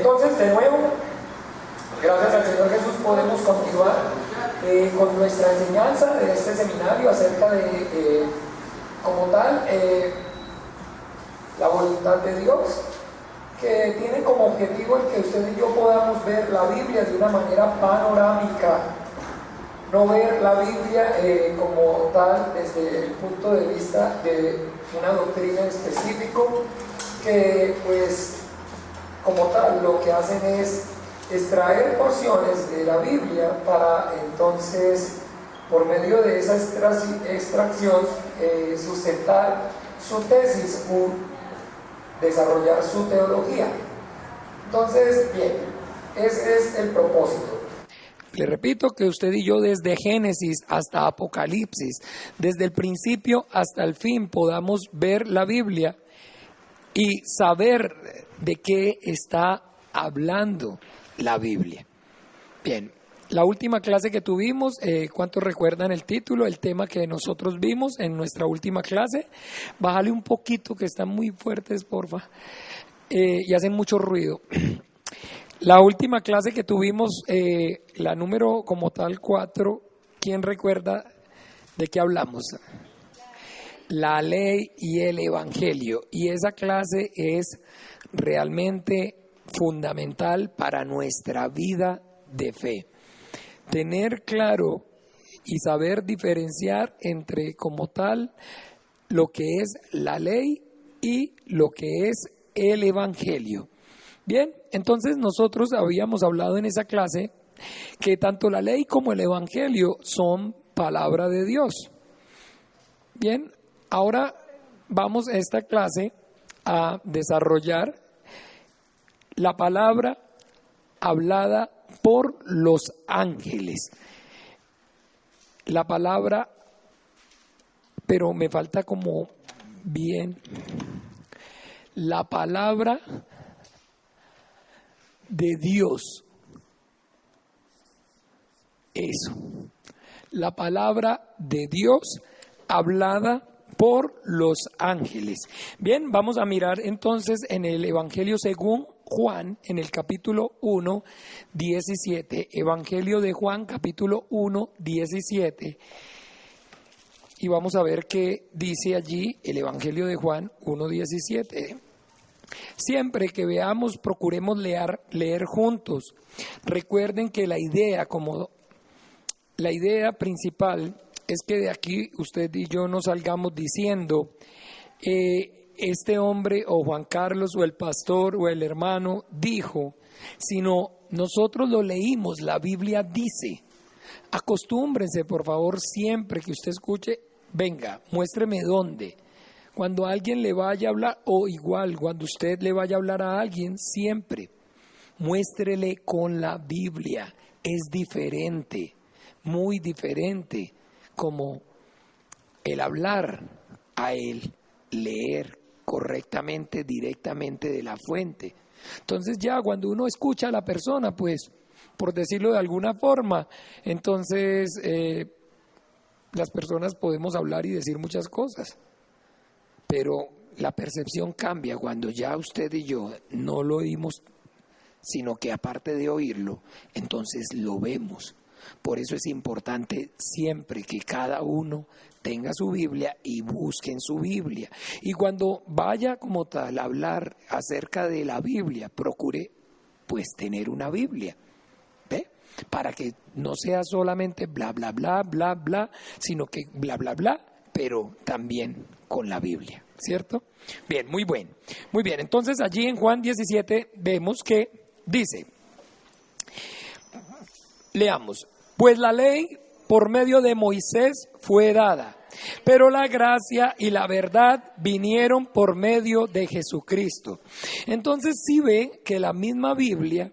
Entonces, de nuevo, gracias al Señor Jesús podemos continuar con nuestra enseñanza de este seminario acerca de, como tal, la voluntad de Dios, que tiene como objetivo el que usted y yo podamos ver la Biblia de una manera panorámica, no ver la Biblia como tal desde el punto de vista de una doctrina específico, que pues como tal lo que hacen es extraer porciones de la Biblia para entonces por medio de esa extracción sustentar su tesis o desarrollar su teología. Entonces, bien, ese es el propósito. Le repito que usted y yo desde Génesis hasta Apocalipsis, desde el principio hasta el fin, podamos ver la Biblia y saber de qué está hablando la Biblia. Bien, la última clase que tuvimos, ¿cuántos recuerdan el título, el tema que nosotros vimos en nuestra última clase? Bájale un poquito que están muy fuertes, porfa, y hacen mucho ruido. La última clase que tuvimos, la número como tal 4, ¿quién recuerda de qué hablamos? La ley y el evangelio. Y esa clase es realmente fundamental para nuestra vida de fe. Tener claro y saber diferenciar entre como tal lo que es la ley y lo que es el evangelio. Bien, entonces nosotros habíamos hablado en esa clase que tanto la ley como el evangelio son palabra de Dios. Bien, ahora vamos a esta clase a desarrollar la palabra hablada por los ángeles. La palabra, pero me falta como bien, la palabra de Dios. Eso. La palabra de Dios hablada por los ángeles. Bien, vamos a mirar entonces en el Evangelio según Juan, en el capítulo 1, 17. Evangelio de Juan, capítulo 1, 17. Y vamos a ver qué dice allí el Evangelio de Juan 1, 17. Siempre que veamos, procuremos leer juntos. Recuerden que la idea principal es que de aquí usted y yo no salgamos diciendo este hombre o Juan Carlos o el pastor o el hermano dijo, sino nosotros lo leímos, la Biblia dice. Acostúmbrense, por favor, siempre que usted escuche, venga, muéstreme dónde. Cuando alguien le vaya a hablar, o igual, cuando usted le vaya a hablar a alguien, siempre muéstrele con la Biblia. Es diferente, muy diferente, como el hablar a él, leer correctamente, directamente de la fuente. Entonces ya cuando uno escucha a la persona, pues, por decirlo de alguna forma, entonces las personas podemos hablar y decir muchas cosas. Pero la percepción cambia cuando ya usted y yo no lo oímos, sino que aparte de oírlo, entonces lo vemos. Por eso es importante siempre que cada uno tenga su Biblia y busque en su Biblia. Y cuando vaya como tal a hablar acerca de la Biblia, procure pues tener una Biblia. ¿Ve? Para que no sea solamente bla, bla, bla, bla, bla, sino que bla, bla, bla, pero también con la Biblia, ¿cierto? Bien, muy bien. Muy bien, entonces allí en Juan 17 vemos que dice, leamos, pues la ley por medio de Moisés fue dada, pero la gracia y la verdad vinieron por medio de Jesucristo. Entonces sí ve que la misma Biblia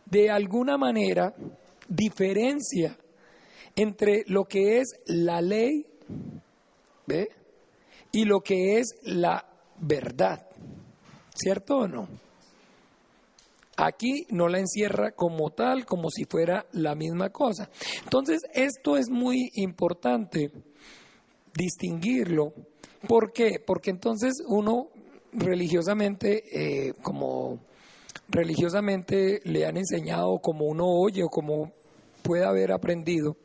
de alguna manera diferencia entre lo que es la ley, ¿ve? Y lo que es la verdad, ¿cierto o no? Aquí no la encierra como tal, como si fuera la misma cosa. Entonces, esto es muy importante distinguirlo. ¿Por qué? Porque entonces uno religiosamente, como religiosamente le han enseñado, como uno oye o como puede haber aprendido,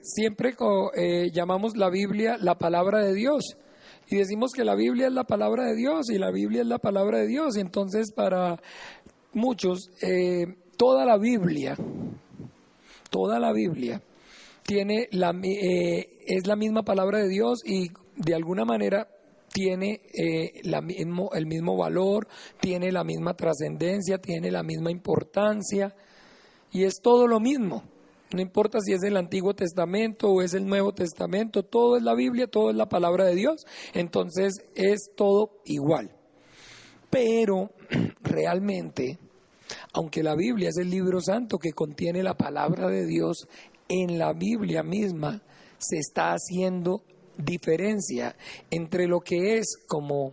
siempre llamamos la Biblia la palabra de Dios. Y decimos que la Biblia es la palabra de Dios y la Biblia es la palabra de Dios. Y entonces para muchos, toda la Biblia tiene es la misma palabra de Dios y de alguna manera tiene el mismo valor, tiene la misma trascendencia, tiene la misma importancia y es todo lo mismo. No importa si es el Antiguo Testamento o es el Nuevo Testamento, todo es la Biblia, todo es la palabra de Dios, entonces es todo igual. Pero realmente, aunque la Biblia es el libro santo que contiene la palabra de Dios, en la Biblia misma se está haciendo diferencia entre lo que es como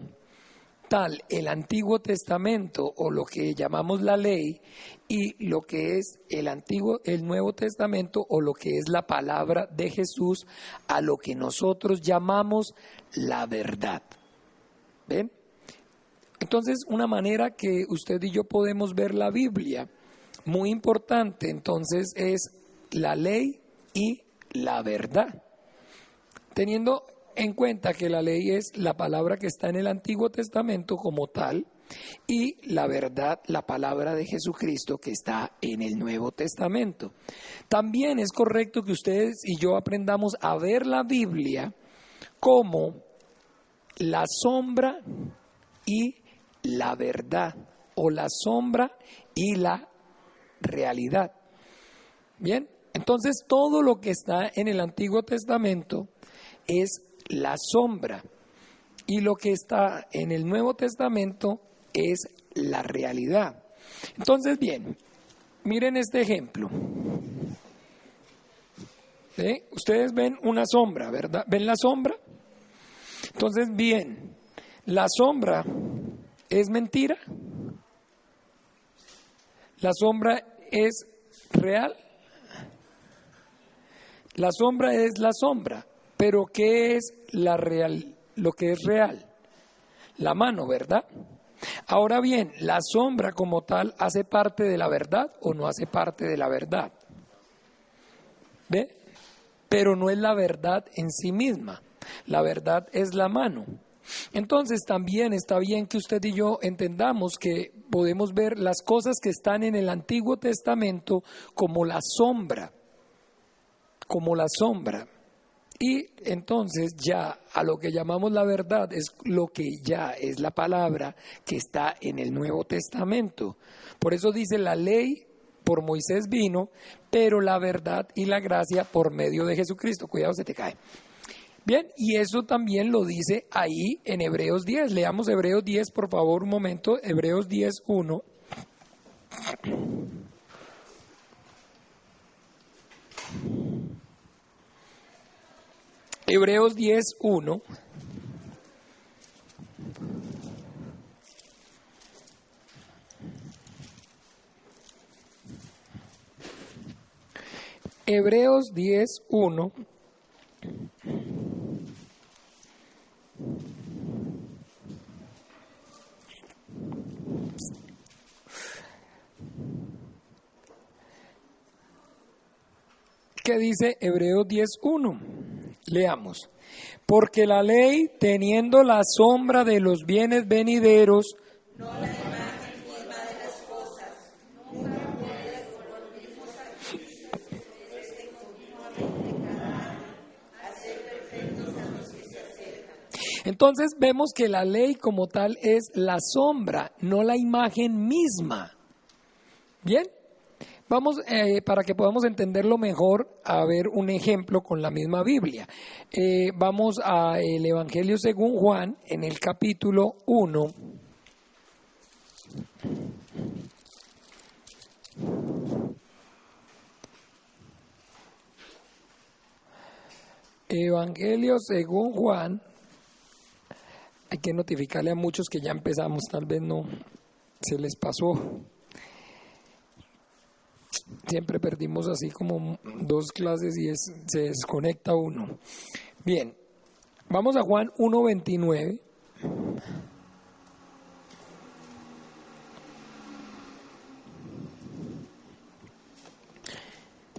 tal el Antiguo Testamento o lo que llamamos la ley y lo que es el Nuevo Testamento o lo que es la palabra de Jesús, a lo que nosotros llamamos la verdad. ¿Ven? Entonces, una manera que usted y yo podemos ver la Biblia, muy importante, entonces es la ley y la verdad. Teniendo en cuenta que la ley es la palabra que está en el Antiguo Testamento como tal y la verdad, la palabra de Jesucristo que está en el Nuevo Testamento. También es correcto que ustedes y yo aprendamos a ver la Biblia como la sombra y la verdad, o la sombra y la realidad. Bien, entonces todo lo que está en el Antiguo Testamento es la sombra y lo que está en el Nuevo Testamento es la realidad. Entonces, bien, miren este ejemplo. ¿Sí? Ustedes ven una sombra, ¿verdad? ¿Ven la sombra? Entonces, bien, la sombra ¿es mentira? ¿La sombra es real? La sombra es la sombra, pero ¿qué es lo que es real? La mano, ¿verdad? Ahora bien, ¿la sombra como tal hace parte de la verdad o no hace parte de la verdad? ¿Ve? Pero no es la verdad en sí misma, la verdad es la mano. Entonces también está bien que usted y yo entendamos que podemos ver las cosas que están en el Antiguo Testamento como la sombra, y entonces ya a lo que llamamos la verdad es lo que ya es la palabra que está en el Nuevo Testamento. Por eso dice la ley por Moisés vino, pero la verdad y la gracia por medio de Jesucristo. Cuidado, se te cae. Bien, y eso también lo dice ahí en Hebreos 10. Leamos Hebreos 10, por favor, un momento. Hebreos 10, 1. Hebreos 10, 1. Hebreos 10, 1. ¿Qué dice Hebreos 10:1? Leamos. Porque la ley, teniendo la sombra de los bienes venideros, no la imagen misma de las cosas, nunca puede con los mismos artificios ofrecerse continuamente cada año, hacer perfectos a los que se acercan. Entonces vemos que la ley como tal es la sombra, no la imagen misma. ¿Bien? Vamos, para que podamos entenderlo mejor, a ver un ejemplo con la misma Biblia. Vamos al Evangelio según Juan, en el capítulo 1. Evangelio según Juan. Hay que notificarle a muchos que ya empezamos, tal vez no se les pasó. Siempre perdimos así como 2 clases y se desconecta uno. Bien, vamos a Juan 1:29.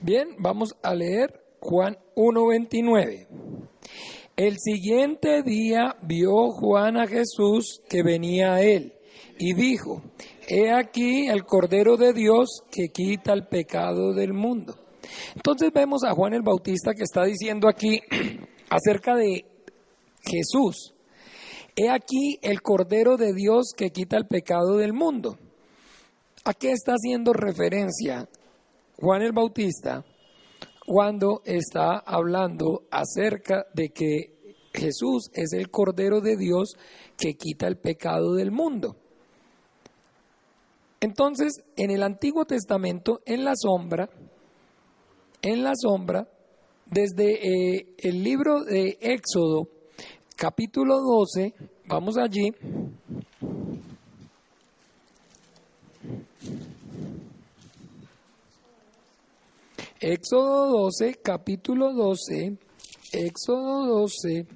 Bien, vamos a leer Juan 1:29. El siguiente día vio Juan a Jesús que venía a él y dijo: He aquí el Cordero de Dios que quita el pecado del mundo. Entonces vemos a Juan el Bautista que está diciendo aquí acerca de Jesús. He aquí el Cordero de Dios que quita el pecado del mundo. ¿A qué está haciendo referencia Juan el Bautista cuando está hablando acerca de que Jesús es el Cordero de Dios que quita el pecado del mundo? Entonces, en el Antiguo Testamento, en la sombra, desde el libro de Éxodo, capítulo 12, vamos allí. Éxodo 12, capítulo 12, Éxodo 12.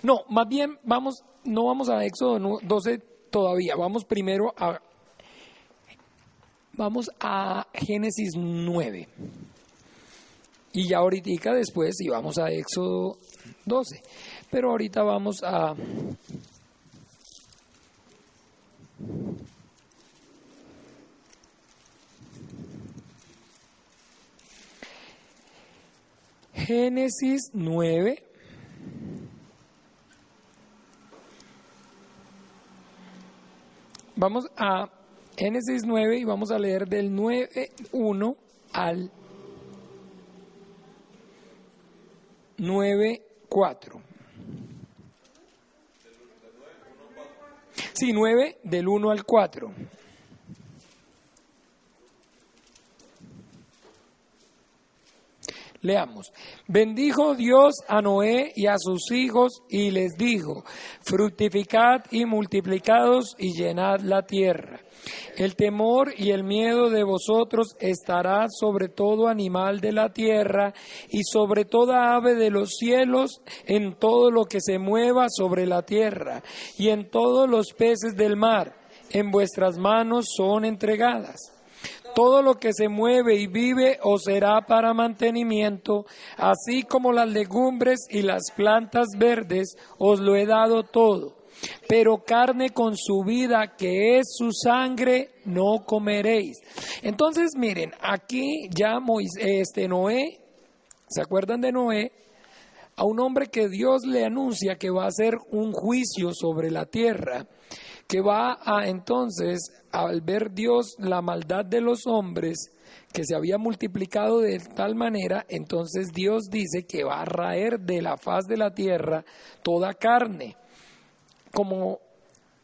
No, más bien no vamos a Éxodo 12 todavía, vamos a Génesis 9. Y ya ahorita después sí vamos a Éxodo 12. Pero ahorita vamos a Génesis 9. Vamos a Génesis 9 y vamos a leer del 9:1 al 9:4. Sí, 9 del 1 al 4. Leamos. Bendijo Dios a Noé y a sus hijos y les dijo: fructificad y multiplicaos y llenad la tierra. El temor y el miedo de vosotros estará sobre todo animal de la tierra y sobre toda ave de los cielos, en todo lo que se mueva sobre la tierra y en todos los peces del mar. En vuestras manos son entregadas. Todo lo que se mueve y vive os será para mantenimiento, así como las legumbres y las plantas verdes os lo he dado todo. Pero carne con su vida, que es su sangre, no comeréis. Entonces, miren, aquí ya Noé, ¿se acuerdan de Noé? A un hombre que Dios le anuncia que va a hacer un juicio sobre la tierra, que va a entonces, al ver Dios la maldad de los hombres, que se había multiplicado de tal manera, entonces Dios dice que va a raer de la faz de la tierra toda carne. Como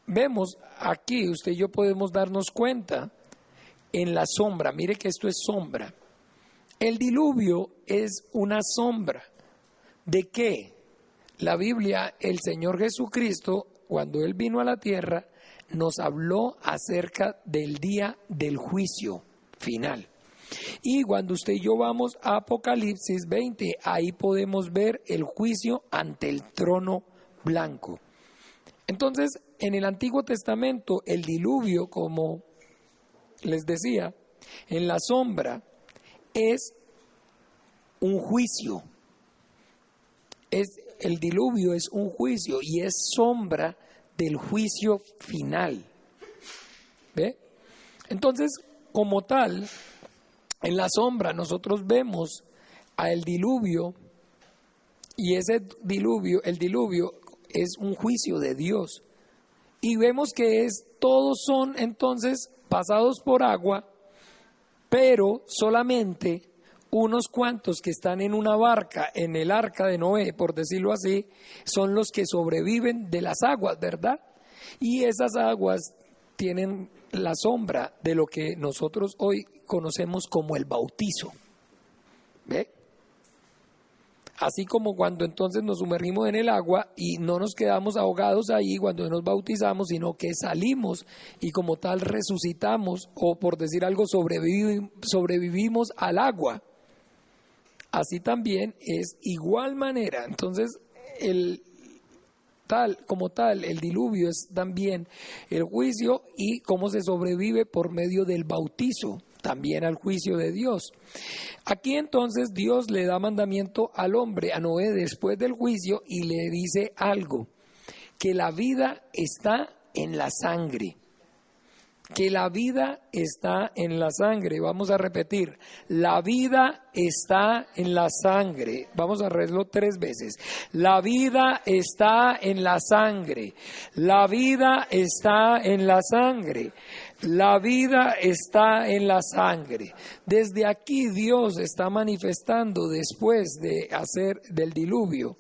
vemos aquí, usted y yo podemos darnos cuenta en la sombra. Mire que esto es sombra. El diluvio es una sombra. ¿De qué? La Biblia, el Señor Jesucristo, cuando Él vino a la tierra, nos habló acerca del día del juicio final. Y cuando usted y yo vamos a Apocalipsis 20, ahí podemos ver el juicio ante el trono blanco. Entonces, en el Antiguo Testamento, el diluvio, como les decía, en la sombra, es un juicio. El diluvio es un juicio y es sombra del juicio final. ¿Ve? Entonces, como tal, en la sombra nosotros vemos al diluvio, y ese diluvio, el diluvio es un juicio de Dios. Y vemos que todos son entonces pasados por agua, pero solamente unos cuantos que están en una barca, en el arca de Noé, por decirlo así, son los que sobreviven de las aguas, ¿verdad? Y esas aguas tienen la sombra de lo que nosotros hoy conocemos como el bautizo. ¿Ve? Así como cuando entonces nos sumergimos en el agua y no nos quedamos ahogados ahí cuando nos bautizamos, sino que salimos y como tal resucitamos, o por decir algo, sobrevivimos al agua. así también es igual manera. Entonces, el diluvio es también el juicio y cómo se sobrevive por medio del bautizo, también al juicio de Dios. Aquí entonces Dios le da mandamiento al hombre, a Noé, después del juicio, y le dice algo, que la vida está en la sangre. Que la vida está en la sangre. Vamos a repetir, la vida está en la sangre. Vamos a leerlo 3 veces. La vida está en la sangre. La vida está en la sangre. La vida está en la sangre. Desde aquí Dios está manifestando, después de hacer del diluvio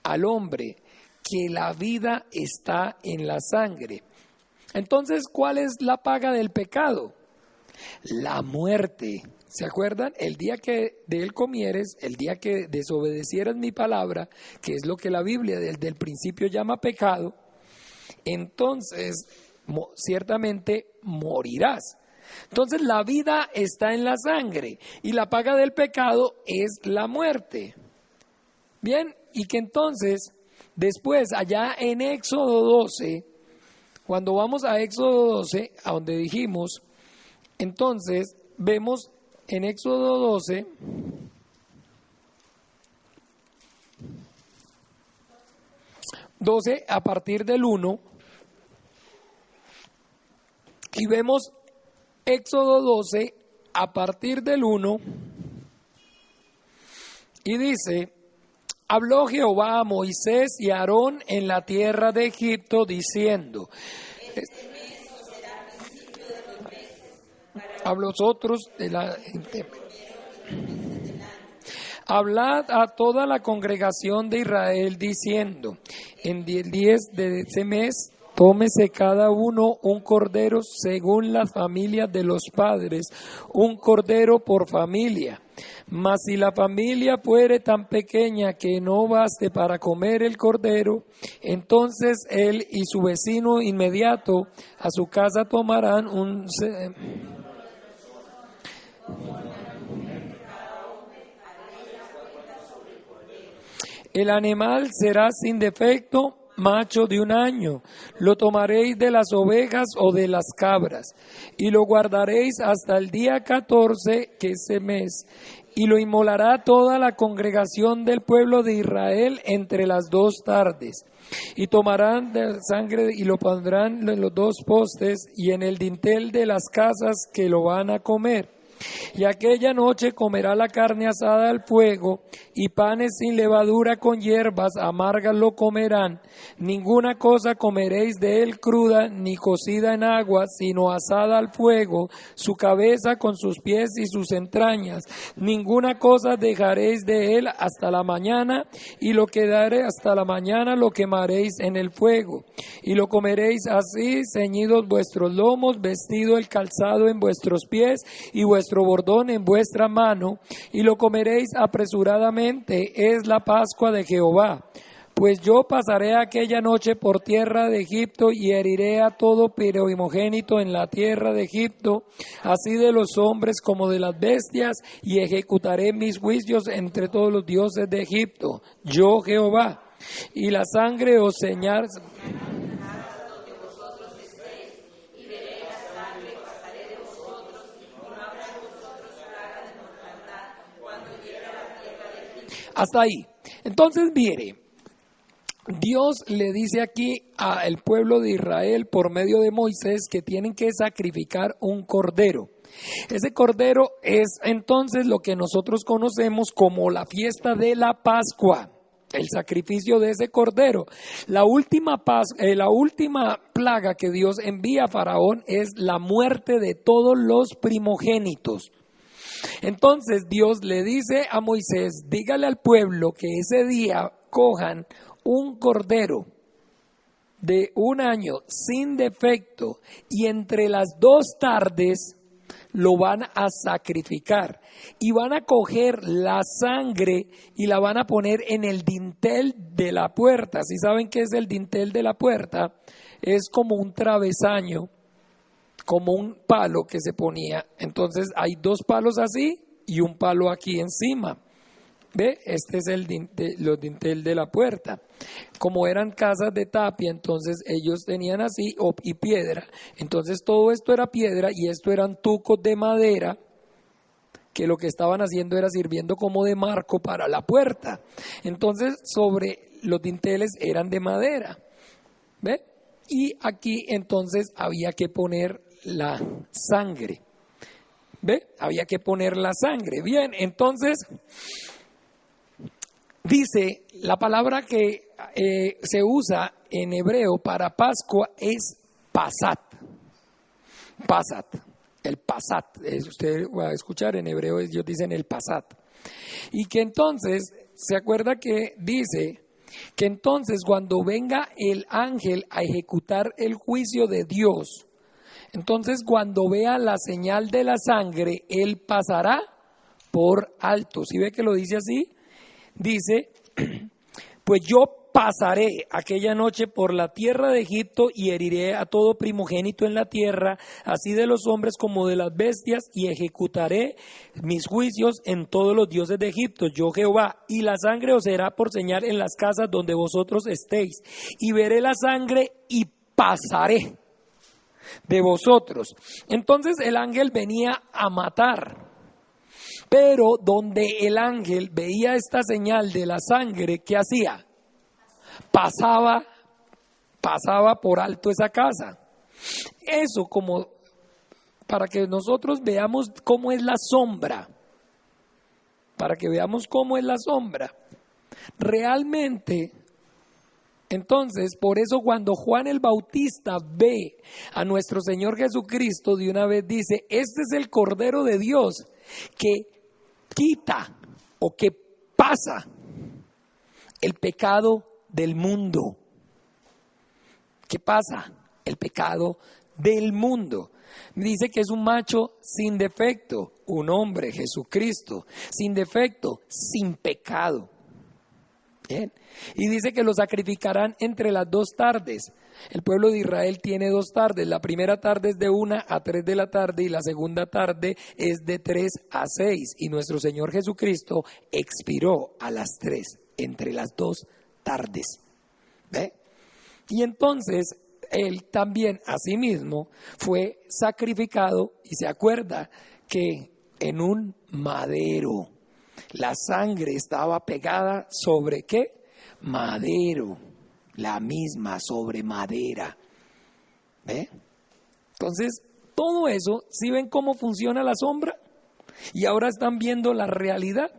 al hombre, que la vida está en la sangre. Entonces, ¿cuál es la paga del pecado? La muerte. ¿Se acuerdan? El día que de él comieres, el día que desobedecieras mi palabra, que es lo que la Biblia desde el principio llama pecado, entonces ciertamente morirás. Entonces, la vida está en la sangre y la paga del pecado es la muerte. Bien, y que entonces, después, allá en Éxodo 12, cuando vamos a Éxodo 12, a donde dijimos, entonces vemos en Éxodo 12 a partir del 1, y vemos Éxodo 12 a partir del 1, y dice: habló Jehová a Moisés y a Aarón en la tierra de Egipto, diciendo, a vosotros hablad a toda la congregación de Israel, diciendo, en 10 de ese mes, tómese cada uno un cordero según las familias de los padres, un cordero por familia. Mas si la familia fuere tan pequeña que no baste para comer el cordero, entonces él y su vecino inmediato a su casa tomarán el animal será sin defecto, macho de 1 año, lo tomaréis de las ovejas o de las cabras, y lo guardaréis hasta el día 14, que es ese mes, y lo inmolará toda la congregación del pueblo de Israel entre las 2 tardes. Y tomarán de sangre y lo pondrán en los 2 postes y en el dintel de las casas que lo van a comer. Y aquella noche comerá la carne asada al fuego, y panes sin levadura con hierbas amargas lo comerán. Ninguna cosa comeréis de él cruda, ni cocida en agua, sino asada al fuego, su cabeza con sus pies y sus entrañas. Ninguna cosa dejaréis de él hasta la mañana, y lo que daré hasta la mañana lo quemaréis en el fuego. Y lo comeréis así, ceñidos vuestros lomos, vestido el calzado en vuestros pies, y vuestro bordón en vuestra mano, y lo comeréis apresuradamente, es la Pascua de Jehová. Pues yo pasaré aquella noche por tierra de Egipto y heriré a todo primogénito en la tierra de Egipto, así de los hombres como de las bestias, y ejecutaré mis juicios entre todos los dioses de Egipto, yo Jehová. Y la sangre os señal. Hasta ahí. Entonces, mire, Dios le dice aquí al pueblo de Israel por medio de Moisés que tienen que sacrificar un cordero. Ese cordero es entonces lo que nosotros conocemos como la fiesta de la Pascua, el sacrificio de ese cordero. La última plaga que Dios envía a Faraón es la muerte de todos los primogénitos. Entonces Dios le dice a Moisés, dígale al pueblo que ese día cojan un cordero de 1 año sin defecto y entre las 2 tardes lo van a sacrificar y van a coger la sangre y la van a poner en el dintel de la puerta. ¿Sí saben qué es el dintel de la puerta? Es como un travesaño, como un palo que se ponía. Entonces hay 2 palos así y un palo aquí encima. ¿Ve? Este es los dintel de la puerta. Como eran casas de tapia, entonces ellos tenían así y piedra. Entonces todo esto era piedra y esto eran tucos de madera que lo que estaban haciendo era sirviendo como de marco para la puerta. Entonces sobre los dinteles eran de madera. ¿Ve? Y aquí entonces había que poner la sangre. ¿Ve? Había que poner la sangre. Bien, entonces dice la palabra que se usa en hebreo para Pascua es pasat. Pasat, el pasat. Usted va a escuchar en hebreo, ellos dicen el pasat. Y que entonces, se acuerda que dice que entonces cuando venga el ángel a ejecutar el juicio de Dios, entonces cuando vea la señal de la sangre, él pasará por alto. ¿Sí ve que lo dice así? Dice, pues yo pasaré aquella noche por la tierra de Egipto y heriré a todo primogénito en la tierra, así de los hombres como de las bestias, y ejecutaré mis juicios en todos los dioses de Egipto, yo Jehová, y la sangre os será por señal en las casas donde vosotros estéis, y veré la sangre y pasaré de vosotros. Entonces el ángel venía a matar. Pero donde el ángel veía esta señal de la sangre, ¿qué hacía? Pasaba por alto esa casa. Eso como para que nosotros veamos cómo es la sombra. Para que veamos cómo es la sombra. Realmente, entonces, por eso cuando Juan el Bautista ve a nuestro Señor Jesucristo, de una vez dice, este es el Cordero de Dios que quita o que pasa el pecado del mundo. ¿Qué pasa? El pecado del mundo. Dice que es un macho sin defecto, un hombre, Jesucristo, sin defecto, sin pecado. Bien. Y dice que lo sacrificarán entre las 2 tardes. El pueblo de Israel tiene 2 tardes. La primera tarde es de 1 a 3 de la tarde y la segunda tarde es de 3 a 6. Y nuestro Señor Jesucristo expiró a las 3, entre las 2 tardes. ¿Ve? Y entonces Él también asimismo fue sacrificado, y se acuerda que en un madero. La sangre estaba pegada sobre ¿qué? Madero, la misma sobre madera. ¿Ve? Entonces, todo eso, ¿sí ven cómo funciona la sombra? Y ahora están viendo la realidad.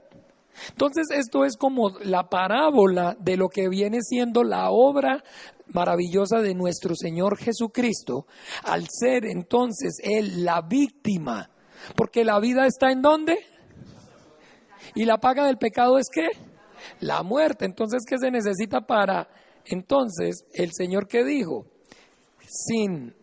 Entonces, esto es como la parábola de lo que viene siendo la obra maravillosa de nuestro Señor Jesucristo, al ser entonces Él la víctima, porque la vida está ¿en dónde? Y la paga del pecado es ¿qué? La muerte. Entonces, ¿qué se necesita para? Entonces, el Señor que dijo, sin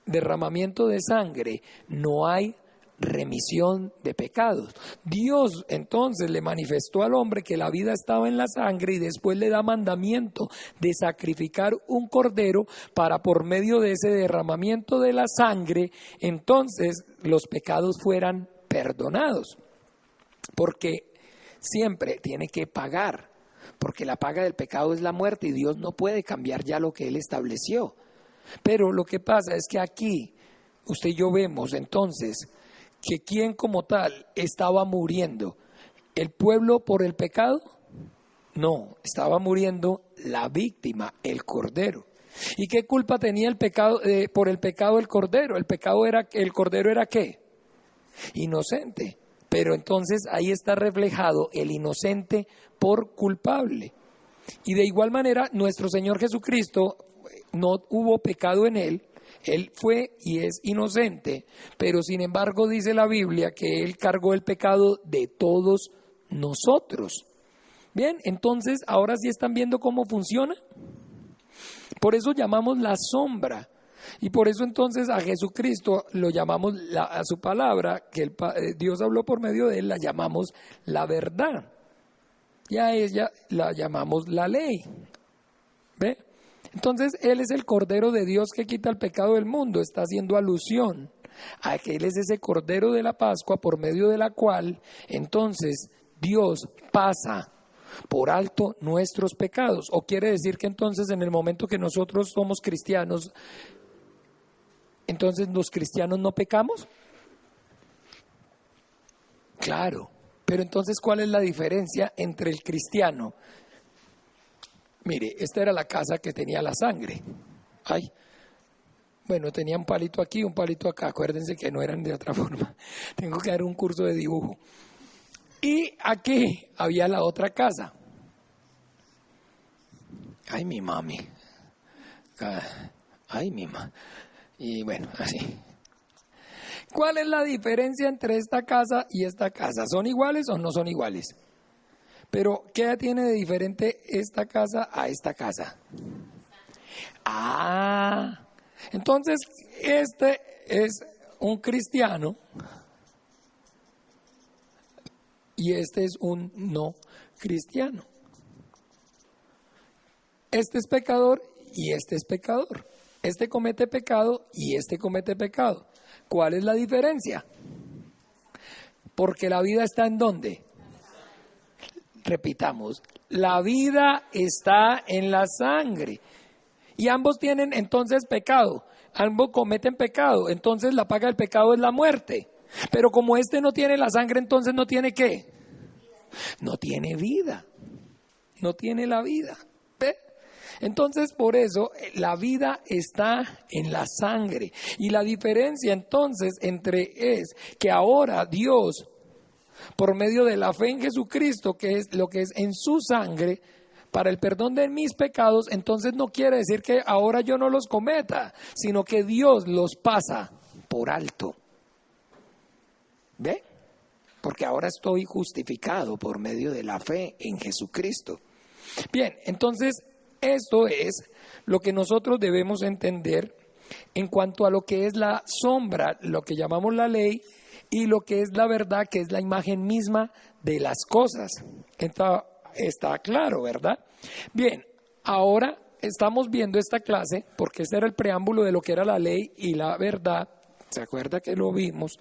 derramamiento de sangre no hay remisión de pecados. Dios entonces le manifestó al hombre que la vida estaba en la sangre y después le da mandamiento de sacrificar un cordero para por medio de ese derramamiento de la sangre, entonces los pecados fueran perdonados. Porque siempre tiene que pagar, porque la paga del pecado es la muerte y Dios no puede cambiar ya lo que Él estableció. Pero lo que pasa es que aquí usted y yo vemos entonces que quién como tal estaba muriendo, ¿el pueblo por el pecado? No, estaba muriendo la víctima, el cordero. ¿Y qué culpa tenía el pecado por el pecado el cordero? El cordero era ¿qué? Inocente. Pero entonces ahí está reflejado el inocente por culpable. Y de igual manera, nuestro Señor Jesucristo, no hubo pecado en Él, Él fue y es inocente, pero sin embargo dice la Biblia que Él cargó el pecado de todos nosotros. Bien, entonces ahora sí están viendo cómo funciona. Por eso llamamos la sombra. Y por eso entonces a Jesucristo lo llamamos, a su palabra, que Dios habló por medio de Él, la llamamos la verdad. Y a ella la llamamos la ley. ¿Ve? Entonces Él es el Cordero de Dios que quita el pecado del mundo. Está haciendo alusión a que Él es ese Cordero de la Pascua por medio de la cual entonces Dios pasa por alto nuestros pecados. ¿O quiere decir que entonces en el momento que nosotros somos cristianos, entonces los cristianos no pecamos? Claro, pero entonces ¿cuál es la diferencia entre el cristiano? Mire, esta era la casa que tenía la sangre. Ay, bueno, tenía un palito aquí, un palito acá. Acuérdense que no eran de otra forma. Tengo que dar un curso de dibujo. Y aquí había la otra casa. Ay, mi mami. Ay, mi mamá. Y bueno, así. ¿Cuál es la diferencia entre esta casa y esta casa? ¿Son iguales o no son iguales? Pero, ¿qué tiene de diferente esta casa a esta casa? Entonces, este es un cristiano y este es un no cristiano. Este es pecador y este es pecador. Este comete pecado y este comete pecado. ¿Cuál es la diferencia? Porque la vida está ¿en dónde? Repitamos, la vida está en la sangre. Y ambos tienen entonces pecado, ambos cometen pecado, entonces la paga del pecado es la muerte. Pero como este no tiene la sangre, entonces no tiene ¿qué? No tiene vida, no tiene la vida. ¿Ve? Entonces por eso la vida está en la sangre. Y la diferencia entonces es que ahora Dios, por medio de la fe en Jesucristo, que es lo que es en su sangre, para el perdón de mis pecados, entonces no quiere decir que ahora yo no los cometa, sino que Dios los pasa por alto. ¿Ve? Porque ahora estoy justificado por medio de la fe en Jesucristo. Bien, entonces esto es lo que nosotros debemos entender en cuanto a lo que es la sombra, lo que llamamos la ley, y lo que es la verdad, que es la imagen misma de las cosas. Está claro, ¿verdad? Bien, ahora estamos viendo esta clase, porque este era el preámbulo de lo que era la ley y la verdad. ¿Se acuerda que lo vimos?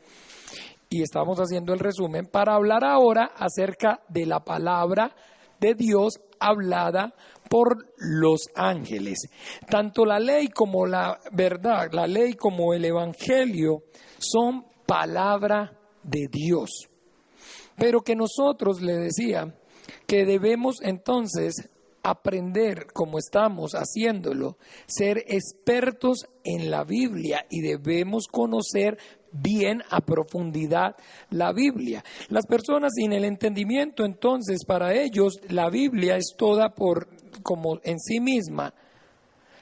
Y estamos haciendo el resumen para hablar ahora acerca de la palabra de Dios hablada por los ángeles. Tanto la ley como la verdad, la ley como el evangelio son palabra de Dios. Pero que nosotros, le decía, que debemos entonces aprender, como estamos haciéndolo, ser expertos en la Biblia y debemos conocer bien a profundidad la Biblia. Las personas sin el entendimiento, entonces, para ellos la Biblia es toda como en sí misma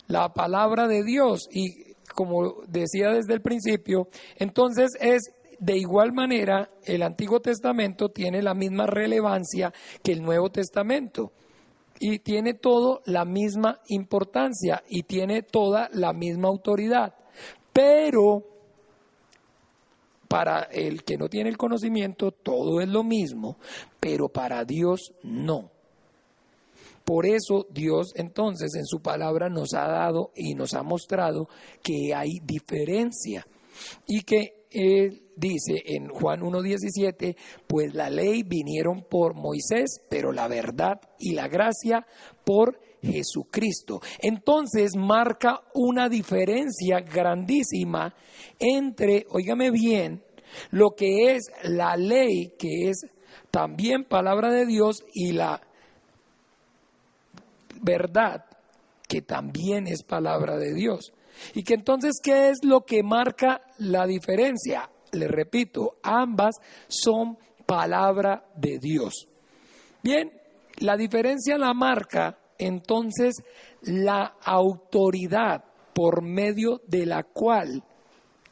la palabra de Dios, y como decía desde el principio, entonces es de igual manera el Antiguo Testamento tiene la misma relevancia que el Nuevo Testamento y tiene todo la misma importancia y tiene toda la misma autoridad, pero para el que no tiene el conocimiento todo es lo mismo, pero para Dios no. Por eso Dios entonces en su palabra nos ha dado y nos ha mostrado que hay diferencia y que Él dice en Juan 1:17, pues la ley vinieron por Moisés, pero la verdad y la gracia por Jesucristo. Entonces marca una diferencia grandísima entre, óigame bien, lo que es la ley, que es también palabra de Dios, y la verdad, que también es palabra de Dios. Y que entonces, ¿qué es lo que marca la diferencia? Le repito, ambas son palabra de Dios. Bien, la diferencia la marca entonces la autoridad por medio de la cual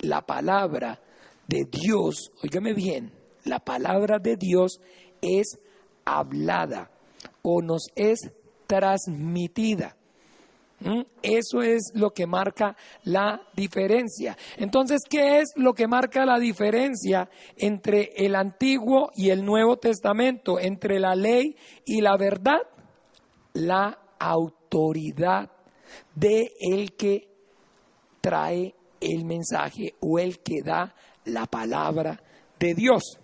la palabra de Dios, óigame bien, la palabra de Dios es hablada o nos es transmitida. Eso es lo que marca la diferencia. Entonces, ¿qué es lo que marca la diferencia entre el Antiguo y el Nuevo Testamento, entre la ley y la verdad? La autoridad de el que trae el mensaje o el que da la palabra de Dios.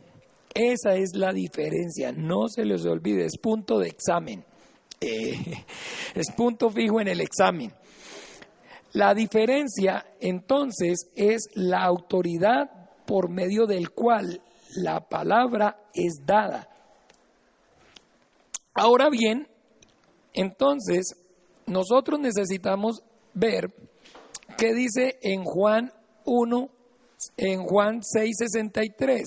Esa es la diferencia, no se les olvide, es punto de examen, es punto fijo en el examen. La diferencia entonces es la autoridad por medio del cual la palabra es dada. Ahora bien, entonces nosotros necesitamos ver qué dice en Juan 1, en Juan 6:63.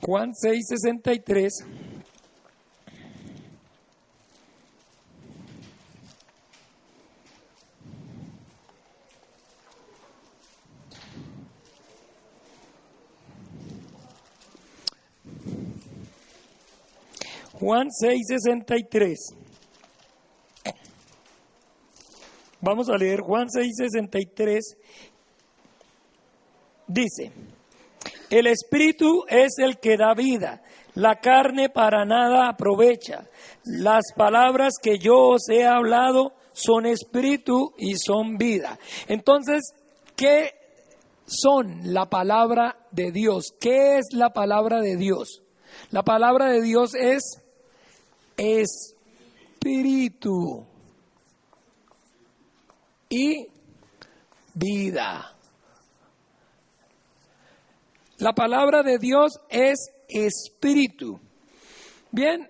Juan 6:63. Juan 6:63. Vamos a leer Juan 6:63. Dice: el Espíritu es el que da vida, la carne para nada aprovecha. Las palabras que yo os he hablado son espíritu y son vida. Entonces, ¿qué son la palabra de Dios? ¿Qué es la palabra de Dios? La palabra de Dios es espíritu y vida. La palabra de Dios es espíritu. Bien,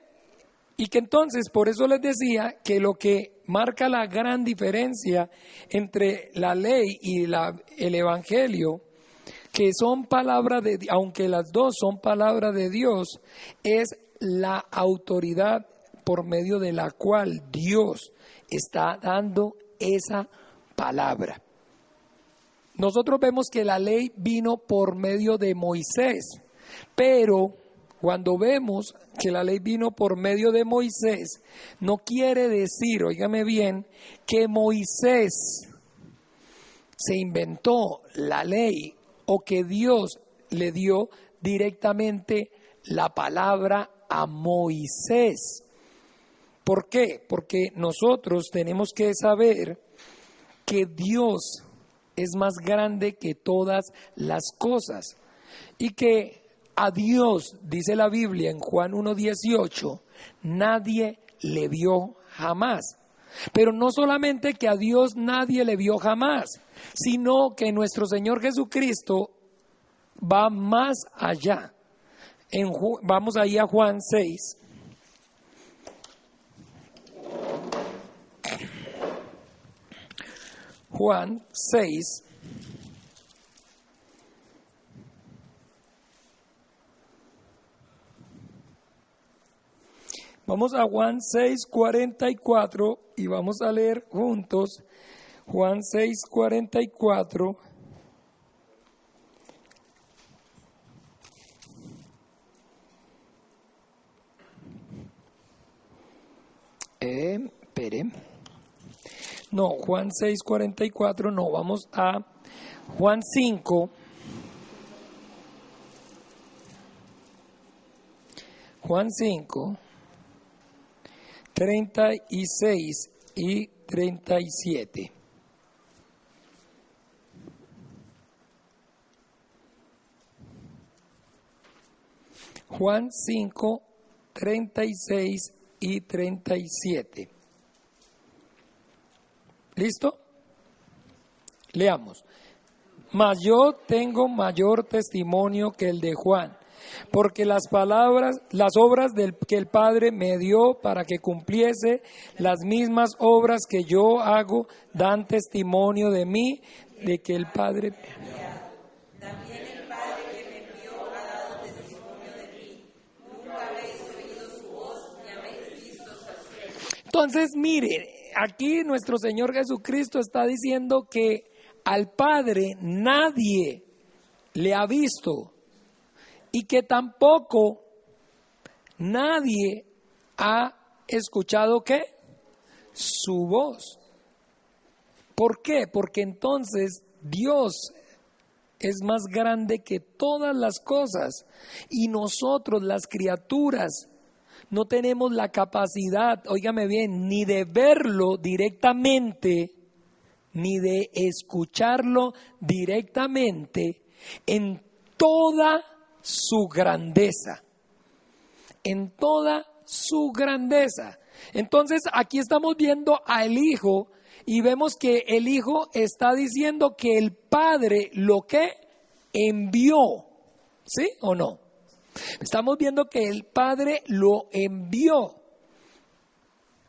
y que entonces, por eso les decía que lo que marca la gran diferencia entre la ley y el evangelio, que son palabras de, aunque las dos son palabras de Dios, es la autoridad por medio de la cual Dios está dando esa palabra. Nosotros vemos que la ley vino por medio de Moisés, pero cuando vemos que la ley vino por medio de Moisés, no quiere decir, óigame bien, que Moisés se inventó la ley o que Dios le dio directamente la palabra a Moisés. ¿Por qué? Porque nosotros tenemos que saber que Dios es más grande que todas las cosas y que a Dios, dice la Biblia en Juan 1:18, nadie le vio jamás. Pero no solamente que a Dios nadie le vio jamás, sino que nuestro Señor Jesucristo va más allá. Vamos ahí a Juan 6. Juan 6. Vamos a Juan 6:44 y vamos a leer juntos Juan 6:44. Espere. No, Juan 6:44 no, vamos a Juan 5. Juan 5, 36 y 37. Juan 5, 36 y 37. ¿Listo? Leamos. Mas yo tengo mayor testimonio que el de Juan, porque las obras que el Padre me dio para que cumpliese, las mismas obras que yo hago, dan testimonio de mí, de que el Padre... También el Padre que me envió ha dado testimonio de mí. Nunca habéis oído su voz, ni habéis visto su aspecto. Entonces, mire, aquí nuestro Señor Jesucristo está diciendo que al Padre nadie le ha visto y que tampoco nadie ha escuchado ¿qué? Su voz. ¿Por qué? Porque entonces Dios es más grande que todas las cosas y nosotros, las criaturas, no tenemos la capacidad, óigame bien, ni de verlo directamente, ni de escucharlo directamente en toda su grandeza. En toda su grandeza. Entonces aquí estamos viendo al Hijo y vemos que el Hijo está diciendo que el Padre lo que envió. ¿Sí o no? Estamos viendo que el Padre lo envió.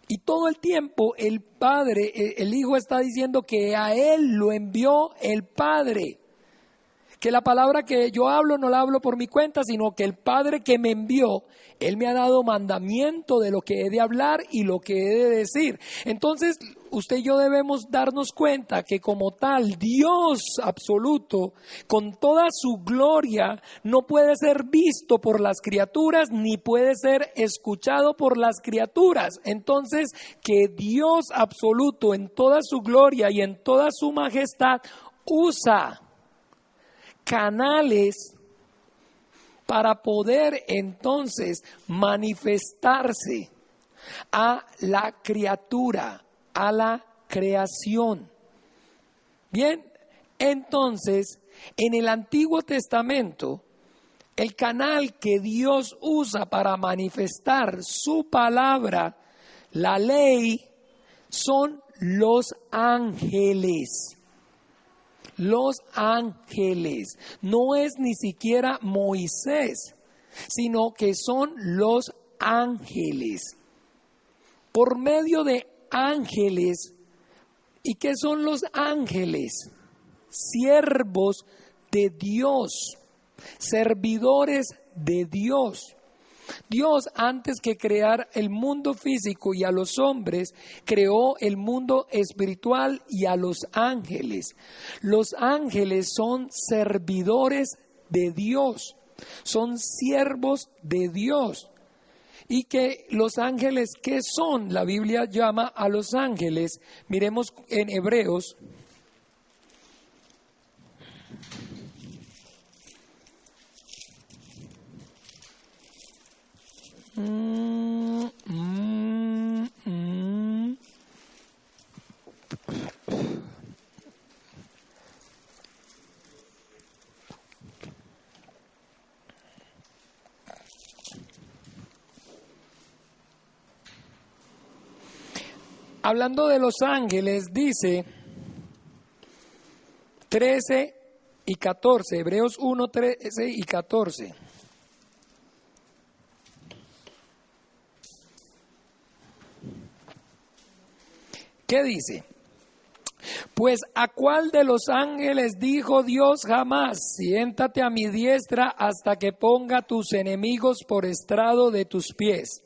Y todo el tiempo el Padre, el Hijo está diciendo que a Él lo envió el Padre. Que la palabra que yo hablo no la hablo por mi cuenta, sino que el Padre que me envió, Él me ha dado mandamiento de lo que he de hablar y lo que he de decir. Entonces, usted y yo debemos darnos cuenta que como tal, Dios absoluto, con toda su gloria, no puede ser visto por las criaturas, ni puede ser escuchado por las criaturas. Entonces, que Dios absoluto, en toda su gloria y en toda su majestad, usa canales para poder entonces manifestarse a la criatura, a la creación. Bien, entonces en el Antiguo Testamento el canal que Dios usa para manifestar su palabra, la ley, son los ángeles. Los ángeles, no es ni siquiera Moisés, sino que son los ángeles. Por medio de ángeles, ¿y qué son los ángeles? Siervos de Dios, servidores de Dios. Dios, antes que crear el mundo físico y a los hombres, creó el mundo espiritual y a los ángeles. Los ángeles son servidores de Dios, son siervos de Dios. Y que los ángeles, ¿qué son? La Biblia llama a los ángeles, miremos en Hebreos. Hablando de los ángeles, dice 13 y 14, Hebreos 1, 13 y 14. ¿Qué dice? Pues ¿a cuál de los ángeles dijo Dios jamás: siéntate a mi diestra hasta que ponga tus enemigos por estrado de tus pies?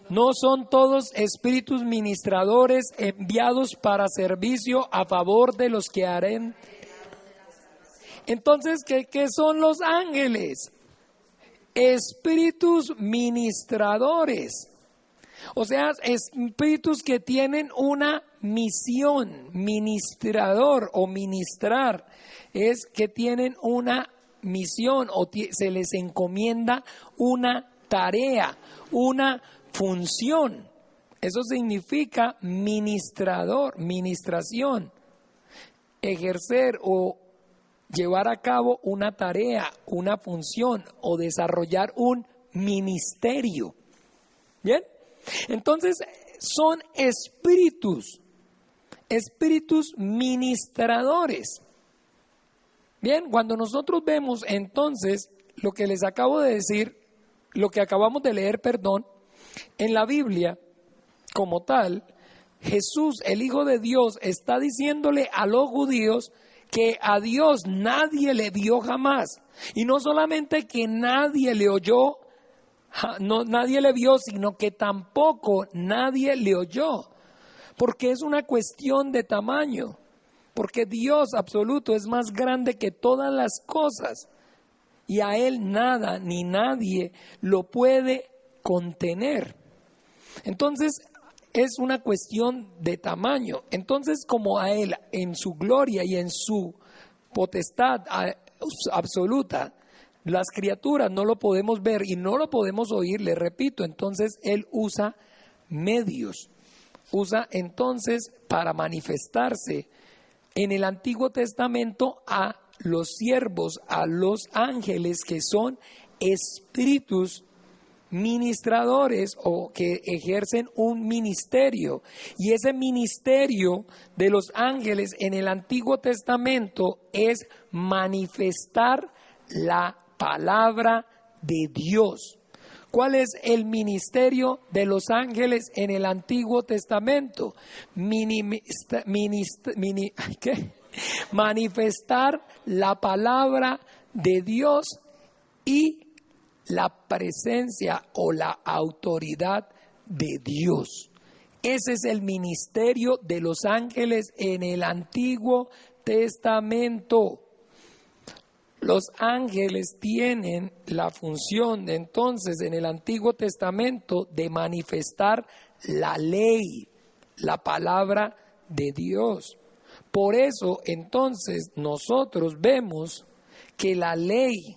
¿No son todos espíritus ministradores enviados para servicio a favor de los que harán? Entonces, ¿qué son los ángeles? Espíritus ministradores. O sea, espíritus que tienen una misión. Ministrador o ministrar es que tienen una misión o se les encomienda una tarea, una función. Eso significa ministrador, ministración, ejercer o llevar a cabo una tarea, una función o desarrollar un ministerio. ¿Bien? Entonces son espíritus ministradores. Bien, cuando nosotros vemos entonces lo que les acabo de decir, lo que acabamos de leer, perdón, en la Biblia como tal, Jesús, el Hijo de Dios, está diciéndole a los judíos que a Dios nadie le vio jamás. Y no solamente que nadie le oyó, no, nadie le vio, sino que tampoco nadie le oyó. Porque es una cuestión de tamaño. Porque Dios absoluto es más grande que todas las cosas. Y a Él nada ni nadie lo puede contener. Entonces es una cuestión de tamaño. Entonces, como a Él en su gloria y en su potestad absoluta, las criaturas no lo podemos ver y no lo podemos oír, le repito, entonces Él usa medios, usa entonces para manifestarse en el Antiguo Testamento a los siervos, a los ángeles que son espíritus ministradores o que ejercen un ministerio. Y ese ministerio de los ángeles en el Antiguo Testamento es manifestar la palabra de Dios. ¿Cuál es el ministerio de los ángeles en el Antiguo Testamento? Manifestar la palabra de Dios y la presencia o la autoridad de Dios. Ese es el ministerio de los ángeles en el Antiguo Testamento. Los ángeles tienen la función entonces en el Antiguo Testamento de manifestar la ley, la palabra de Dios. Por eso entonces nosotros vemos que la ley,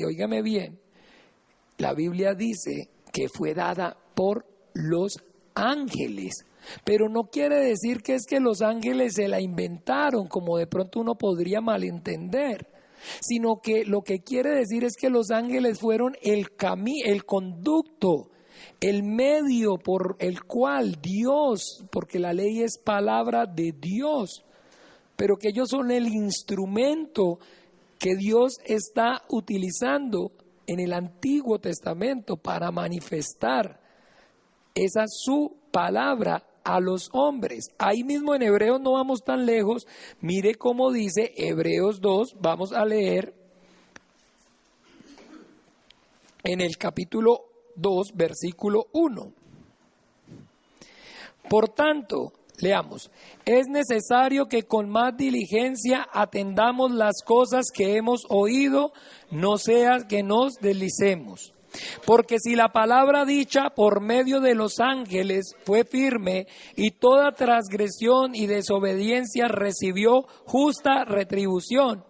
óigame bien, la Biblia dice que fue dada por los ángeles. Pero no quiere decir que es que los ángeles se la inventaron, como de pronto uno podría malentender, sino que lo que quiere decir es que los ángeles fueron el conducto, el medio por el cual Dios, porque la ley es palabra de Dios, pero que ellos son el instrumento que Dios está utilizando en el Antiguo Testamento para manifestar esa su palabra a los hombres. Ahí mismo en Hebreos, no vamos tan lejos, mire cómo dice Hebreos 2, vamos a leer en el capítulo 2, versículo 1. Por tanto, leamos, es necesario que con más diligencia atendamos las cosas que hemos oído, no sea que nos deslicemos. Porque si la palabra dicha por medio de los ángeles fue firme y toda transgresión y desobediencia recibió justa retribución,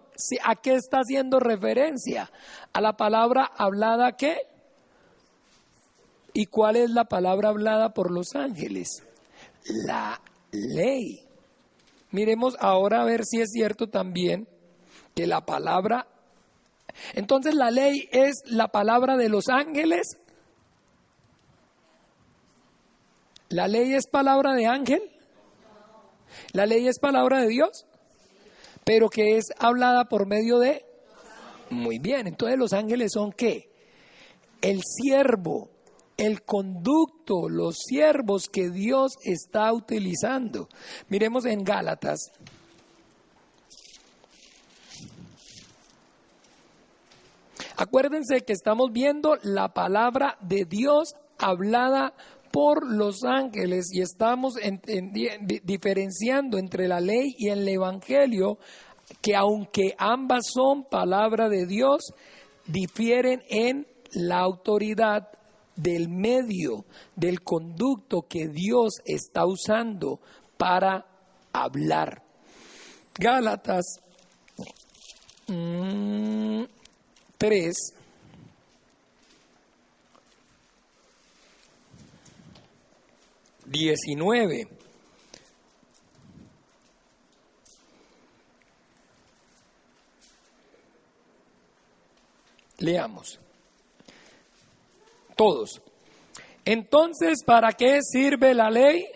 ¿a qué está haciendo referencia? A la palabra hablada, ¿qué? ¿Y cuál es la palabra hablada por los ángeles? La ley. Miremos ahora a ver si es cierto también que la palabra. Entonces, ¿la ley es la palabra de los ángeles? ¿La ley es palabra de ángel? ¿La ley es palabra de Dios? Pero que es hablada por medio de. Muy bien, entonces los ángeles son ¿qué? El siervo, el conducto, los siervos que Dios está utilizando. Miremos en Gálatas. Acuérdense que estamos viendo la palabra de Dios hablada por los ángeles y estamos diferenciando entre la ley y el evangelio, que aunque ambas son palabra de Dios, difieren en la autoridad del medio, del conducto que Dios está usando para hablar. Gálatas 3, diecinueve. Leamos. Todos. Entonces, ¿para qué sirve la ley?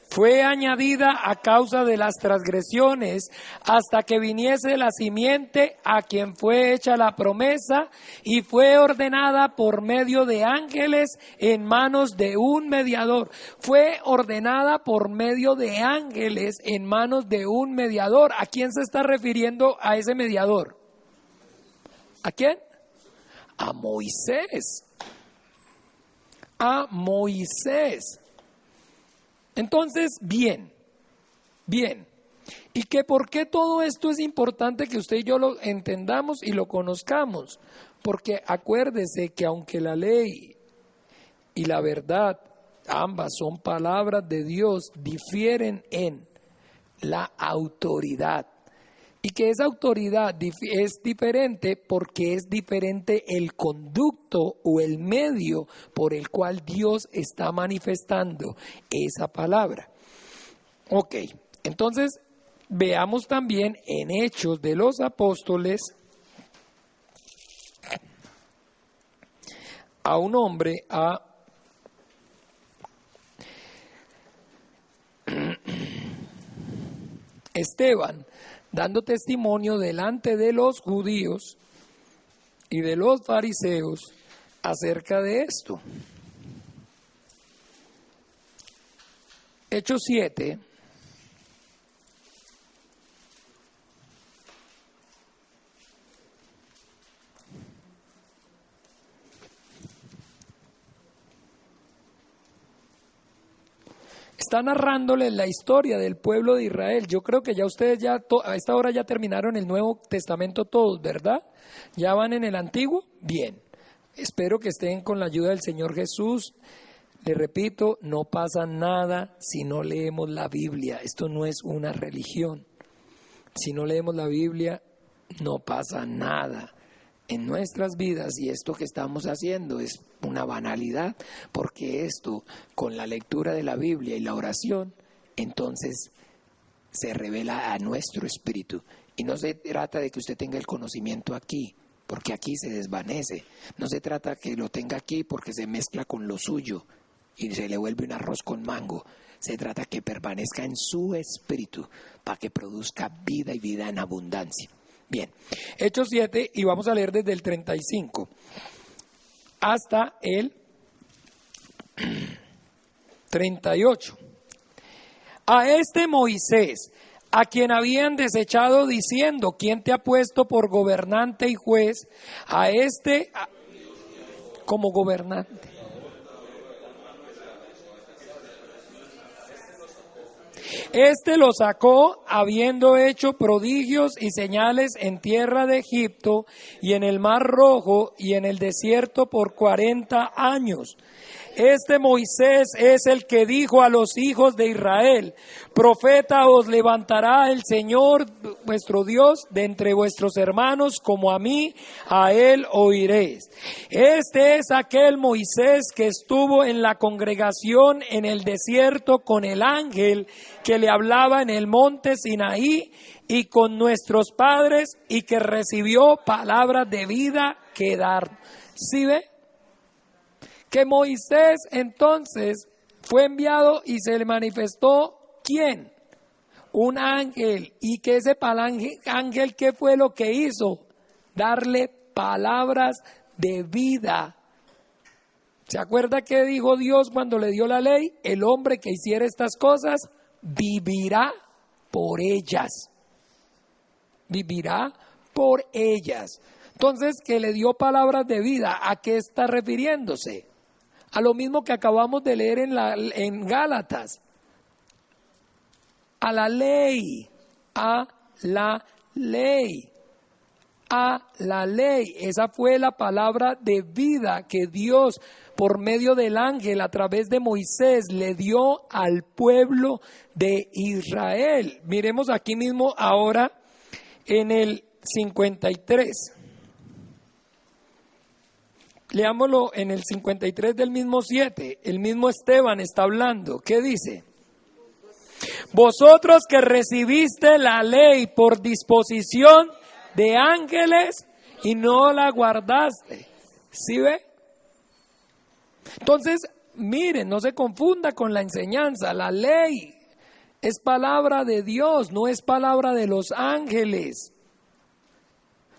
Fue añadida a causa de las transgresiones hasta que viniese la simiente a quien fue hecha la promesa y fue ordenada por medio de ángeles en manos de un mediador. Fue ordenada por medio de ángeles en manos de un mediador. ¿A quién se está refiriendo a ese mediador? ¿A quién? A Moisés. A Moisés. Entonces, bien. ¿Y que por qué todo esto es importante que usted y yo lo entendamos y lo conozcamos? Porque acuérdese que aunque la ley y la verdad, ambas son palabras de Dios, difieren en la autoridad. Y que esa autoridad es diferente porque es diferente el conducto o el medio por el cual Dios está manifestando esa palabra. Ok, entonces veamos también en Hechos de los Apóstoles a un hombre, a Esteban, dando testimonio delante de los judíos y de los fariseos acerca de esto. Hechos 7. Está narrándole la historia del pueblo de Israel. Yo creo que ya ustedes a esta hora ya terminaron el Nuevo Testamento todos, ¿verdad? ¿Ya van en el Antiguo? Bien. Espero que estén con la ayuda del Señor Jesús. Les repito, no pasa nada si no leemos la Biblia. Esto no es una religión. Si no leemos la Biblia, no pasa nada en nuestras vidas, y esto que estamos haciendo es una banalidad, porque esto, con la lectura de la Biblia y la oración, entonces se revela a nuestro espíritu. Y no se trata de que usted tenga el conocimiento aquí, porque aquí se desvanece. No se trata que lo tenga aquí porque se mezcla con lo suyo y se le vuelve un arroz con mango. Se trata que permanezca en su espíritu para que produzca vida y vida en abundancia. Bien, Hechos 7, y vamos a leer desde el 35 hasta el 38. A este Moisés, a quien habían desechado diciendo, ¿quién te ha puesto por gobernante y juez? A este como gobernante. Este lo sacó habiendo hecho prodigios y señales en tierra de Egipto y en el Mar Rojo y en el desierto por 40 años. Este Moisés es el que dijo a los hijos de Israel, profeta os levantará el Señor vuestro Dios de entre vuestros hermanos, como a mí, a él oiréis. Este es aquel Moisés que estuvo en la congregación en el desierto con el ángel que le hablaba en el monte Sinaí y con nuestros padres, y que recibió palabras de vida que dar. ¿Sí ve? Que Moisés entonces fue enviado y se le manifestó, ¿quién? Un ángel. Y que ese ángel, ¿qué fue lo que hizo? Darle palabras de vida. ¿Se acuerda qué dijo Dios cuando le dio la ley? El hombre que hiciera estas cosas vivirá por ellas. Vivirá por ellas. Entonces, que le dio palabras de vida, ¿a qué está refiriéndose? A lo mismo que acabamos de leer en Gálatas. A la ley, a la ley, a la ley. Esa fue la palabra de vida que Dios, por medio del ángel, a través de Moisés, le dio al pueblo de Israel. Miremos aquí mismo ahora en el 53. Leámoslo en el 53 del mismo 7. El mismo Esteban está hablando. ¿Qué dice? Vosotros que recibiste la ley por disposición de ángeles y no la guardaste. ¿Sí ve? Entonces, miren, no se confunda con la enseñanza. La ley es palabra de Dios, no es palabra de los ángeles.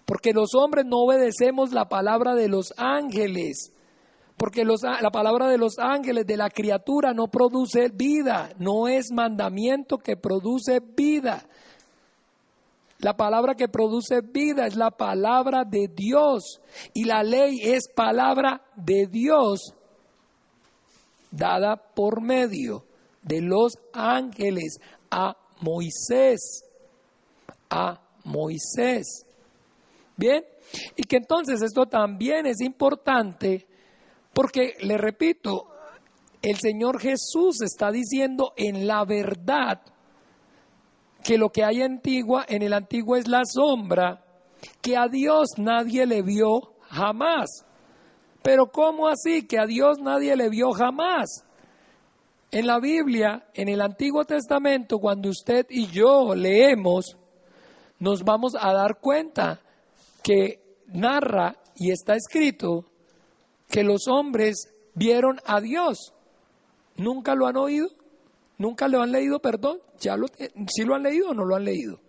Porque los hombres no obedecemos la palabra de los ángeles. Porque la palabra de los ángeles, de la criatura, no produce vida. No es mandamiento que produce vida. La palabra que produce vida es la palabra de Dios. Y la ley es palabra de Dios dada por medio de los ángeles a Moisés. A Moisés. Bien, y que entonces esto también es importante porque, le repito, el Señor Jesús está diciendo en la verdad que lo que hay en el antiguo es la sombra, que a Dios nadie le vio jamás. Pero ¿cómo así que a Dios nadie le vio jamás? En la Biblia, en el Antiguo Testamento, cuando usted y yo leemos, nos vamos a dar cuenta que narra y está escrito que los hombres vieron a Dios. ¿Nunca lo han oído? ¿Nunca lo han leído, perdón? ¿Sí lo han leído o no lo han leído?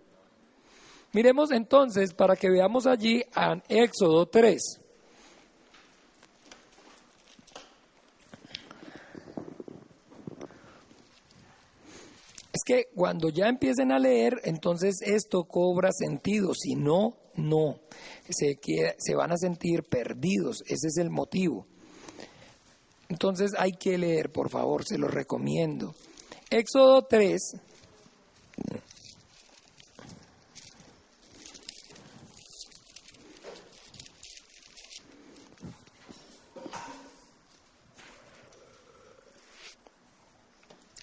Miremos entonces para que veamos allí en Éxodo 3. Es que cuando ya empiecen a leer, entonces esto cobra sentido. Si no, no. Se van a sentir perdidos. Ese es el motivo. Entonces hay que leer, por favor, se los recomiendo. Éxodo 3.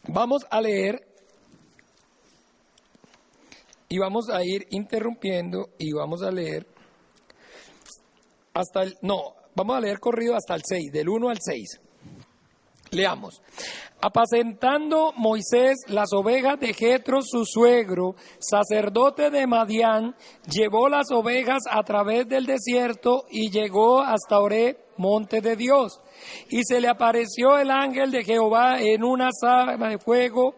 Vamos a leer y vamos a ir interrumpiendo y vamos a leer vamos a leer corrido hasta el 6, del 1 al 6. Leamos. Apacentando Moisés las ovejas de Jetro su suegro, sacerdote de Madián, llevó las ovejas a través del desierto y llegó hasta Horeb, monte de Dios. Y se le apareció el ángel de Jehová en una zarza de fuego.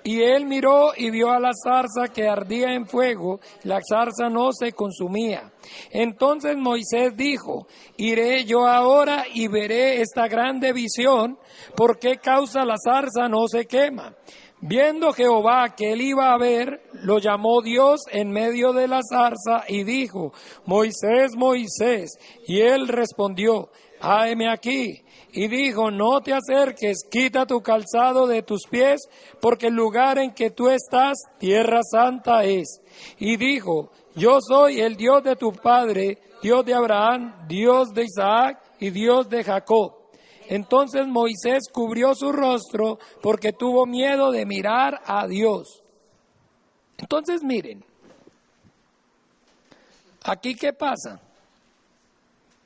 Y él miró y vio a la zarza que ardía en fuego, la zarza no se consumía. Entonces Moisés dijo, iré yo ahora y veré esta grande visión, ¿por qué causa la zarza no se quema? Viendo Jehová que él iba a ver, lo llamó Dios en medio de la zarza y dijo, Moisés, Moisés. Y él respondió, háeme aquí. Y dijo, no te acerques, quita tu calzado de tus pies, porque el lugar en que tú estás, tierra santa es. Y dijo, yo soy el Dios de tu padre, Dios de Abraham, Dios de Isaac y Dios de Jacob. Entonces Moisés cubrió su rostro porque tuvo miedo de mirar a Dios. Entonces miren, ¿aquí qué pasa?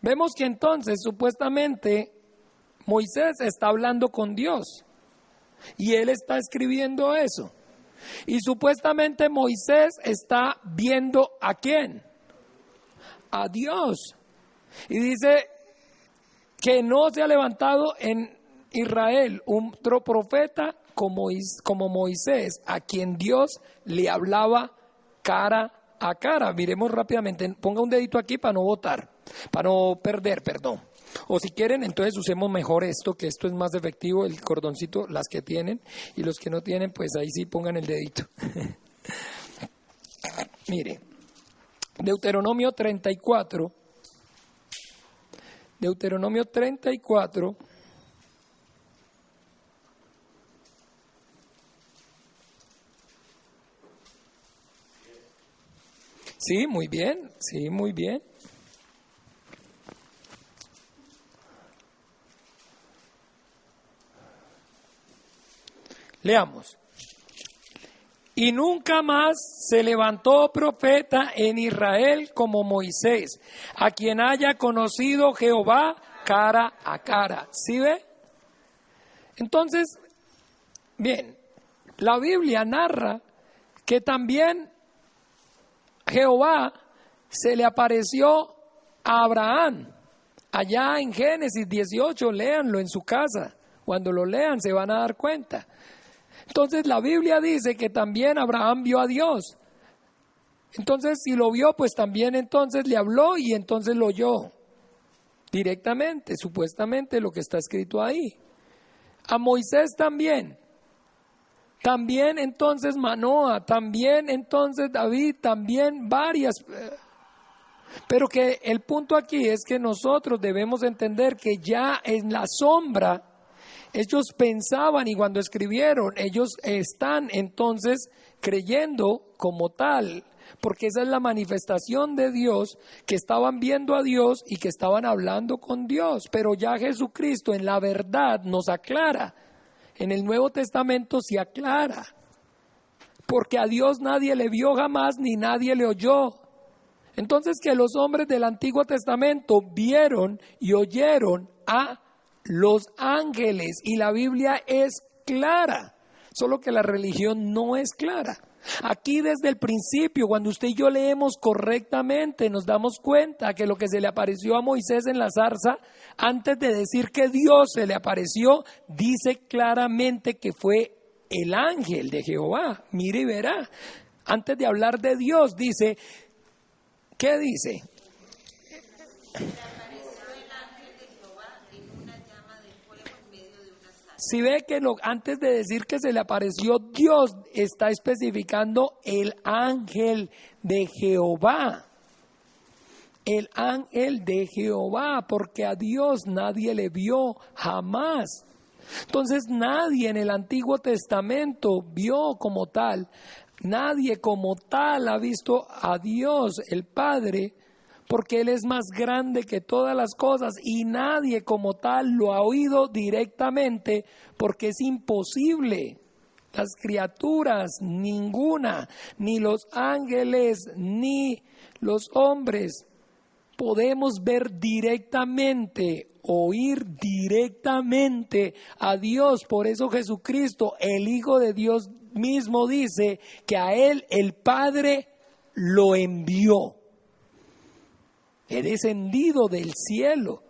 Vemos que entonces supuestamente Moisés está hablando con Dios y él está escribiendo eso. Y supuestamente Moisés está viendo ¿a quién? A Dios. Y dice que no se ha levantado en Israel un otro profeta como Moisés, a quien Dios le hablaba cara a cara. Miremos rápidamente, ponga un dedito aquí para no botar, para no perder, perdón. O si quieren, entonces usemos mejor esto, que esto es más efectivo, el cordoncito, las que tienen, y los que no tienen, pues ahí sí pongan el dedito. Mire, Deuteronomio 34. Deuteronomio 34. Sí, muy bien, sí, muy bien. Leamos. Y nunca más se levantó profeta en Israel como Moisés, a quien haya conocido Jehová cara a cara. ¿Sí ve? Entonces, bien, la Biblia narra que también Jehová se le apareció a Abraham. Allá en Génesis 18, léanlo en su casa. Cuando lo lean se van a dar cuenta. Entonces la Biblia dice que también Abraham vio a Dios. Entonces si lo vio, pues también entonces le habló y entonces lo oyó directamente, supuestamente lo que está escrito ahí. A Moisés también. También entonces Manoa, también entonces David, también varias. Pero que el punto aquí es que nosotros debemos entender que ya en la sombra ellos pensaban y cuando escribieron, ellos están entonces creyendo como tal, porque esa es la manifestación de Dios, que estaban viendo a Dios y que estaban hablando con Dios. Pero ya Jesucristo en la verdad nos aclara, en el Nuevo Testamento se aclara, porque a Dios nadie le vio jamás ni nadie le oyó. Entonces que los hombres del Antiguo Testamento vieron y oyeron a los ángeles, y la Biblia es clara, solo que la religión no es clara. Aquí desde el principio, cuando usted y yo leemos correctamente, nos damos cuenta que lo que se le apareció a Moisés en la zarza, antes de decir que Dios se le apareció, dice claramente que fue el ángel de Jehová. Mire y verá. Antes de hablar de Dios, dice, ¿qué dice? Si ve que antes de decir que se le apareció Dios, está especificando el ángel de Jehová. El ángel de Jehová, porque a Dios nadie le vio jamás. Entonces nadie en el Antiguo Testamento vio como tal, nadie como tal ha visto a Dios, el Padre, porque Él es más grande que todas las cosas, y nadie como tal lo ha oído directamente, porque es imposible. Las criaturas, ninguna, ni los ángeles, ni los hombres, podemos ver directamente, oír directamente a Dios. Por eso Jesucristo, el Hijo de Dios mismo, dice que a Él el Padre lo envió. He descendido del cielo.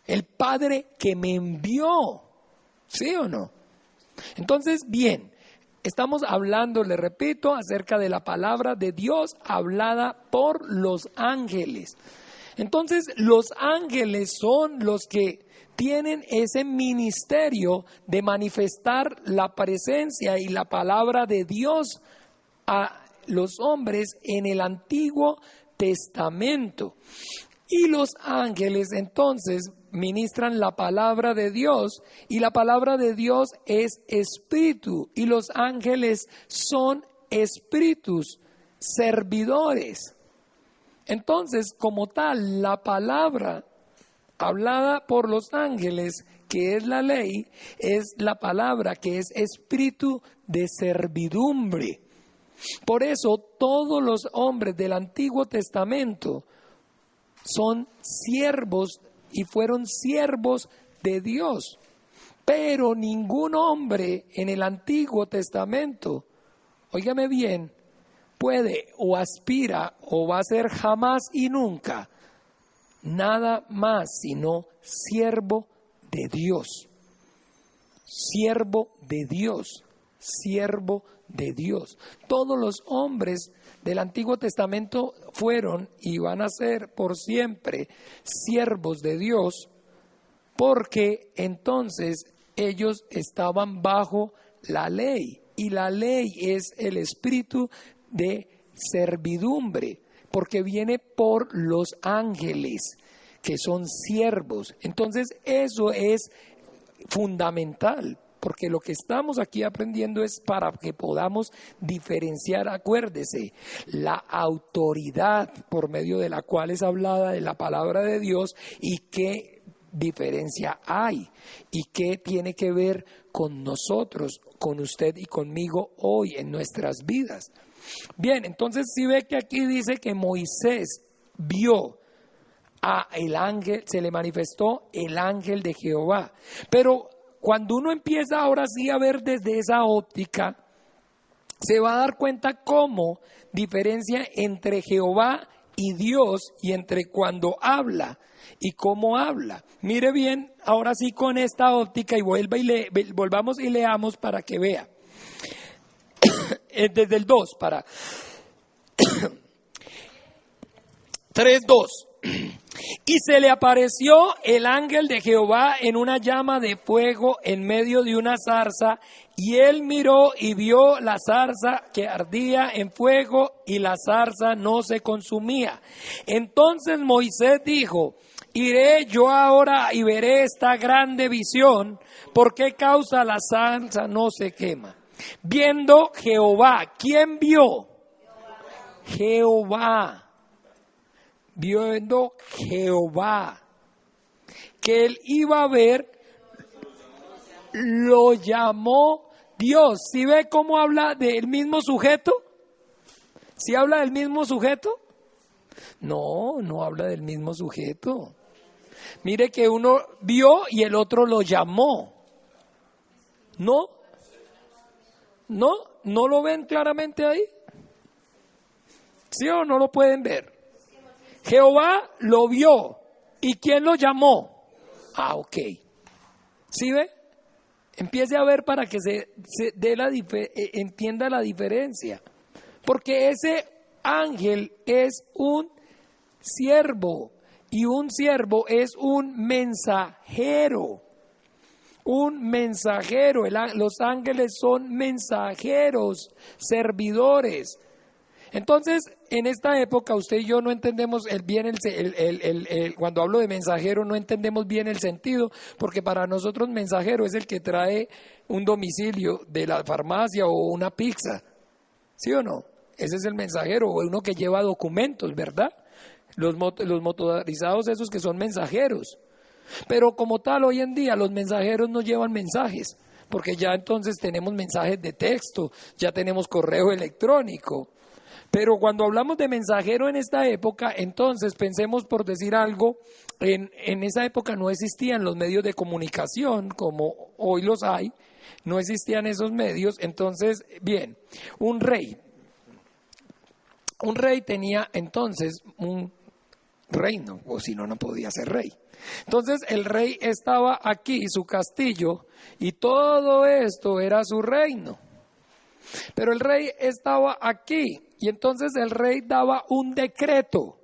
El Padre que me envió. ¿Sí o no? Entonces, bien, estamos hablando, le repito, acerca de la palabra de Dios hablada por los ángeles. Entonces, los ángeles son los que tienen ese ministerio de manifestar la presencia y la palabra de Dios a los hombres en el Antiguo Testamento. Y los ángeles entonces ministran la palabra de Dios, y la palabra de Dios es espíritu, y los ángeles son espíritus, servidores. Entonces, como tal, la palabra hablada por los ángeles, que es la ley, es la palabra que es espíritu de servidumbre. Por eso todos los hombres del Antiguo Testamento son siervos y fueron siervos de Dios. Pero ningún hombre en el Antiguo Testamento, óigame bien, puede o aspira o va a ser jamás y nunca nada más sino siervo de Dios. Siervo de Dios. Siervo de Dios. Todos los hombres del Antiguo Testamento fueron y van a ser por siempre siervos de Dios, porque entonces ellos estaban bajo la ley, y la ley es el espíritu de servidumbre, porque viene por los ángeles, que son siervos. Entonces eso es fundamental, porque lo que estamos aquí aprendiendo es para que podamos diferenciar, acuérdese, la autoridad por medio de la cual es hablada de la palabra de Dios, y qué diferencia hay y qué tiene que ver con nosotros, con usted y conmigo hoy en nuestras vidas. Bien, entonces si ve que aquí dice que Moisés vio a el ángel, se le manifestó el ángel de Jehová, pero cuando uno empieza ahora sí a ver desde esa óptica, se va a dar cuenta cómo diferencia entre Jehová y Dios, y entre cuando habla y cómo habla. Mire bien, ahora sí con esta óptica, y volvamos y leamos para que vea. Desde el 2 para 3:2. Y se le apareció el ángel de Jehová en una llama de fuego en medio de una zarza, y él miró y vio la zarza que ardía en fuego, y la zarza no se consumía. Entonces Moisés dijo: iré yo ahora y veré esta grande visión, ¿por qué causa la zarza no se quema? Viendo Jehová, ¿quién vio? Jehová. Viendo Jehová que él iba a ver, lo llamó Dios. ¿Sí ve cómo habla del mismo sujeto? ¿Sí habla del mismo sujeto? No, no habla del mismo sujeto. Mire que uno vio y el otro lo llamó. ¿No? ¿No? ¿No lo ven claramente ahí? ¿Sí o no lo pueden ver? Jehová lo vio. ¿Y quién lo llamó? Ah, ok. ¿Sí ve? Empiece a ver para que se dé entienda la diferencia. Porque ese ángel es un siervo y un siervo es un mensajero. Un mensajero. Los ángeles son mensajeros, servidores. Entonces, en esta época usted y yo no entendemos cuando hablo de mensajero no entendemos bien el sentido, porque para nosotros mensajero es el que trae un domicilio de la farmacia o una pizza, ¿sí o no? Ese es el mensajero, o uno que lleva documentos, ¿verdad? Los motorizados esos que son mensajeros. Pero como tal, hoy en día los mensajeros no llevan mensajes, porque ya entonces tenemos mensajes de texto, ya tenemos correo electrónico. Pero cuando hablamos de mensajero en esta época, entonces pensemos por decir algo, en esa época no existían los medios de comunicación como hoy los hay, no existían esos medios. Entonces, bien, un rey tenía entonces un reino, o si no, no podía ser rey. Entonces el rey estaba aquí, su castillo, y todo esto era su reino. Pero el rey estaba aquí, y entonces el rey daba un decreto,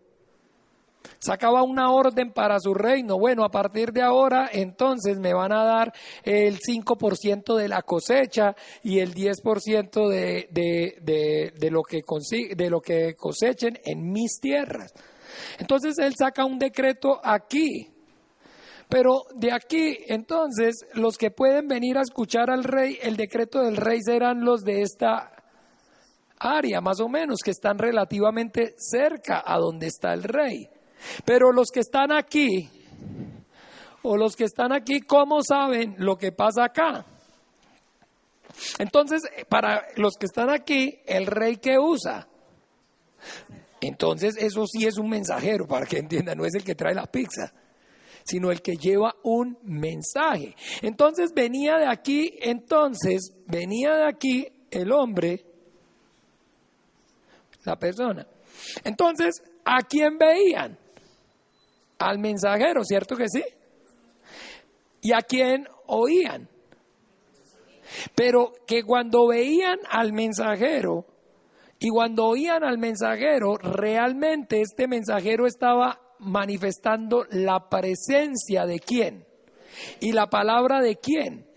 sacaba una orden para su reino. Bueno, a partir de ahora, entonces me van a dar el 5% de la cosecha y el 10% de lo que cosechen en mis tierras. Entonces él saca un decreto aquí. Pero de aquí, entonces, los que pueden venir a escuchar al rey, el decreto del rey serán los de esta área, más o menos, que están relativamente cerca a donde está el rey. Pero los que están aquí, ¿cómo saben lo que pasa acá? Entonces, para los que están aquí, ¿el rey qué usa? Entonces, eso sí es un mensajero, para que entiendan, no es el que trae la pizza, sino el que lleva un mensaje. Entonces venía de aquí el hombre, la persona. Entonces, ¿a quién veían? Al mensajero, ¿cierto que sí? ¿Y a quién oían? Pero que cuando veían al mensajero y cuando oían al mensajero, realmente este mensajero estaba manifestando la presencia de quién y la palabra de quién,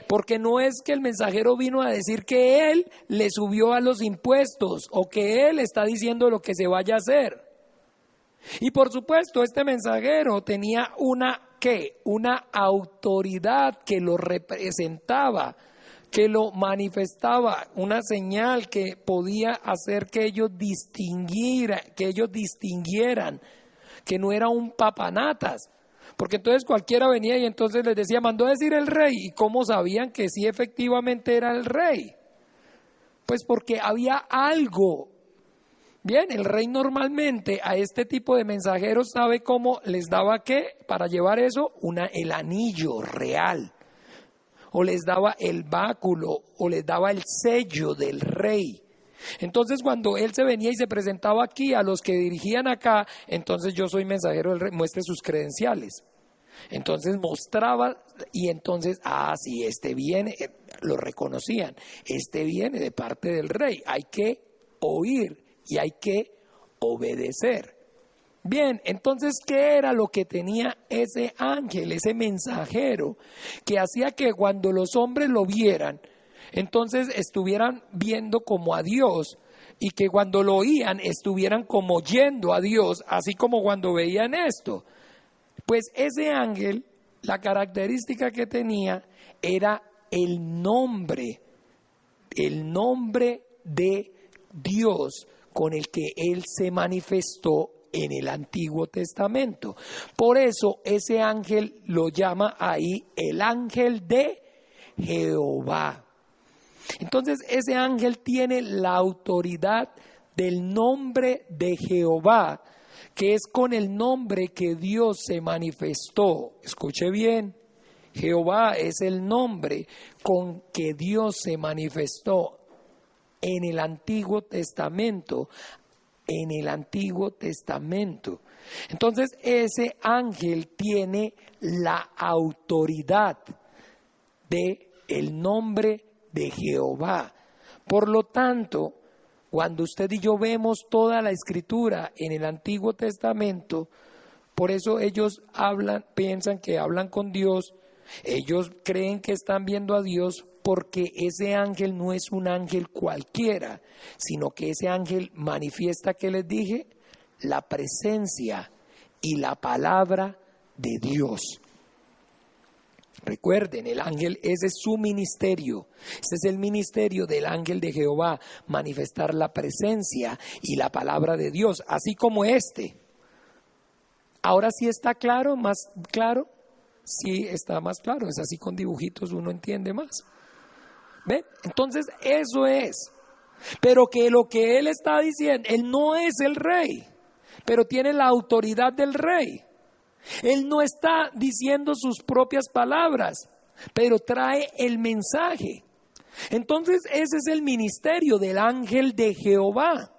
porque no es que el mensajero vino a decir que él le subió a los impuestos o que él está diciendo lo que se vaya a hacer. Y por supuesto este mensajero tenía una autoridad que lo representaba, que lo manifestaba, una señal que podía hacer que ellos distinguieran que no era un papanatas, porque entonces cualquiera venía y entonces les decía, mandó a decir el rey. ¿Y cómo sabían que sí efectivamente era el rey? Pues porque había algo. Bien, el rey normalmente a este tipo de mensajeros sabe cómo les daba qué para llevar eso, el anillo real, o les daba el báculo, o les daba el sello del rey. Entonces cuando él se venía y se presentaba aquí a los que dirigían acá, entonces yo soy mensajero del rey, muestre sus credenciales. Entonces mostraba y entonces, sí, este viene, lo reconocían, este viene de parte del rey, hay que oír y hay que obedecer. Bien, entonces, ¿qué era lo que tenía ese ángel, ese mensajero, que hacía que cuando los hombres lo vieran, entonces estuvieran viendo como a Dios, y que cuando lo oían estuvieran como oyendo a Dios, así como cuando veían esto? Pues ese ángel, la característica que tenía era el nombre de Dios con el que él se manifestó en el Antiguo Testamento. Por eso ese ángel lo llama ahí el ángel de Jehová. Entonces ese ángel tiene la autoridad del nombre de Jehová, que es con el nombre que Dios se manifestó. Escuche bien, Jehová es el nombre con que Dios se manifestó en el Antiguo Testamento. En el Antiguo Testamento. Entonces ese ángel tiene la autoridad de el nombre de Jehová. Por lo tanto, cuando usted y yo vemos toda la escritura en el Antiguo Testamento, por eso ellos piensan que hablan con Dios, ellos creen que están viendo a Dios, porque ese ángel no es un ángel cualquiera, sino que ese ángel manifiesta, ¿qué les dije? La presencia y la palabra de Dios. Recuerden, el ángel, ese es su ministerio, ese es el ministerio del ángel de Jehová, manifestar la presencia y la palabra de Dios, así como este. Ahora sí está claro, más claro, sí está más claro, es así con dibujitos uno entiende más. ¿Ven? Entonces eso es, pero que lo que él está diciendo, él no es el rey, pero tiene la autoridad del rey. Él no está diciendo sus propias palabras, pero trae el mensaje. Entonces ese es el ministerio del ángel de Jehová.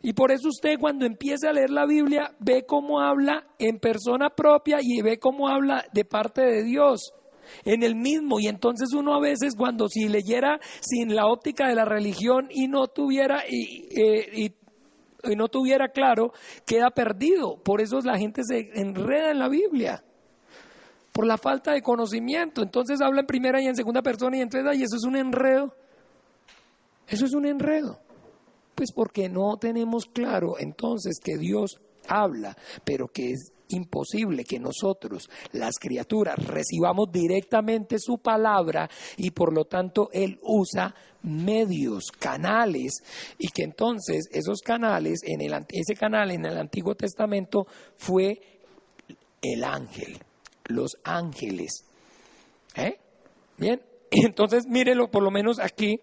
Y por eso usted cuando empiece a leer la Biblia ve cómo habla en persona propia y ve cómo habla de parte de Dios en el mismo. Y entonces uno a veces cuando si leyera sin la óptica de la religión y no tuviera y no tuviera claro, queda perdido. Por eso la gente se enreda en la Biblia, por la falta de conocimiento. Entonces habla en primera y en segunda persona y en tercera, y eso es un enredo. Eso es un enredo. Pues porque no tenemos claro entonces que Dios habla, pero que es imposible que nosotros, las criaturas, recibamos directamente su palabra, y por lo tanto Él usa medios, canales, y que entonces esos canales, ese canal en el Antiguo Testamento fue el ángel, los ángeles. Bien, entonces mírelo por lo menos aquí,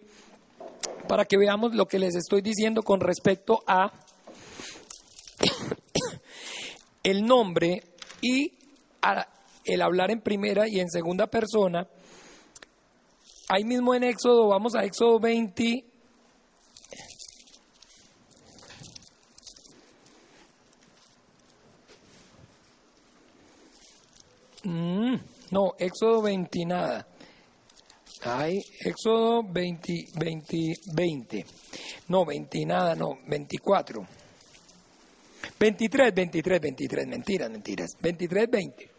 para que veamos lo que les estoy diciendo con respecto a el nombre y el hablar en primera y en segunda persona. Ahí mismo en Éxodo, vamos a Éxodo 20. No, Éxodo 20 nada. Ay, Éxodo 20. No, 20 nada, no, 24. 23, mentiras. 23, 20.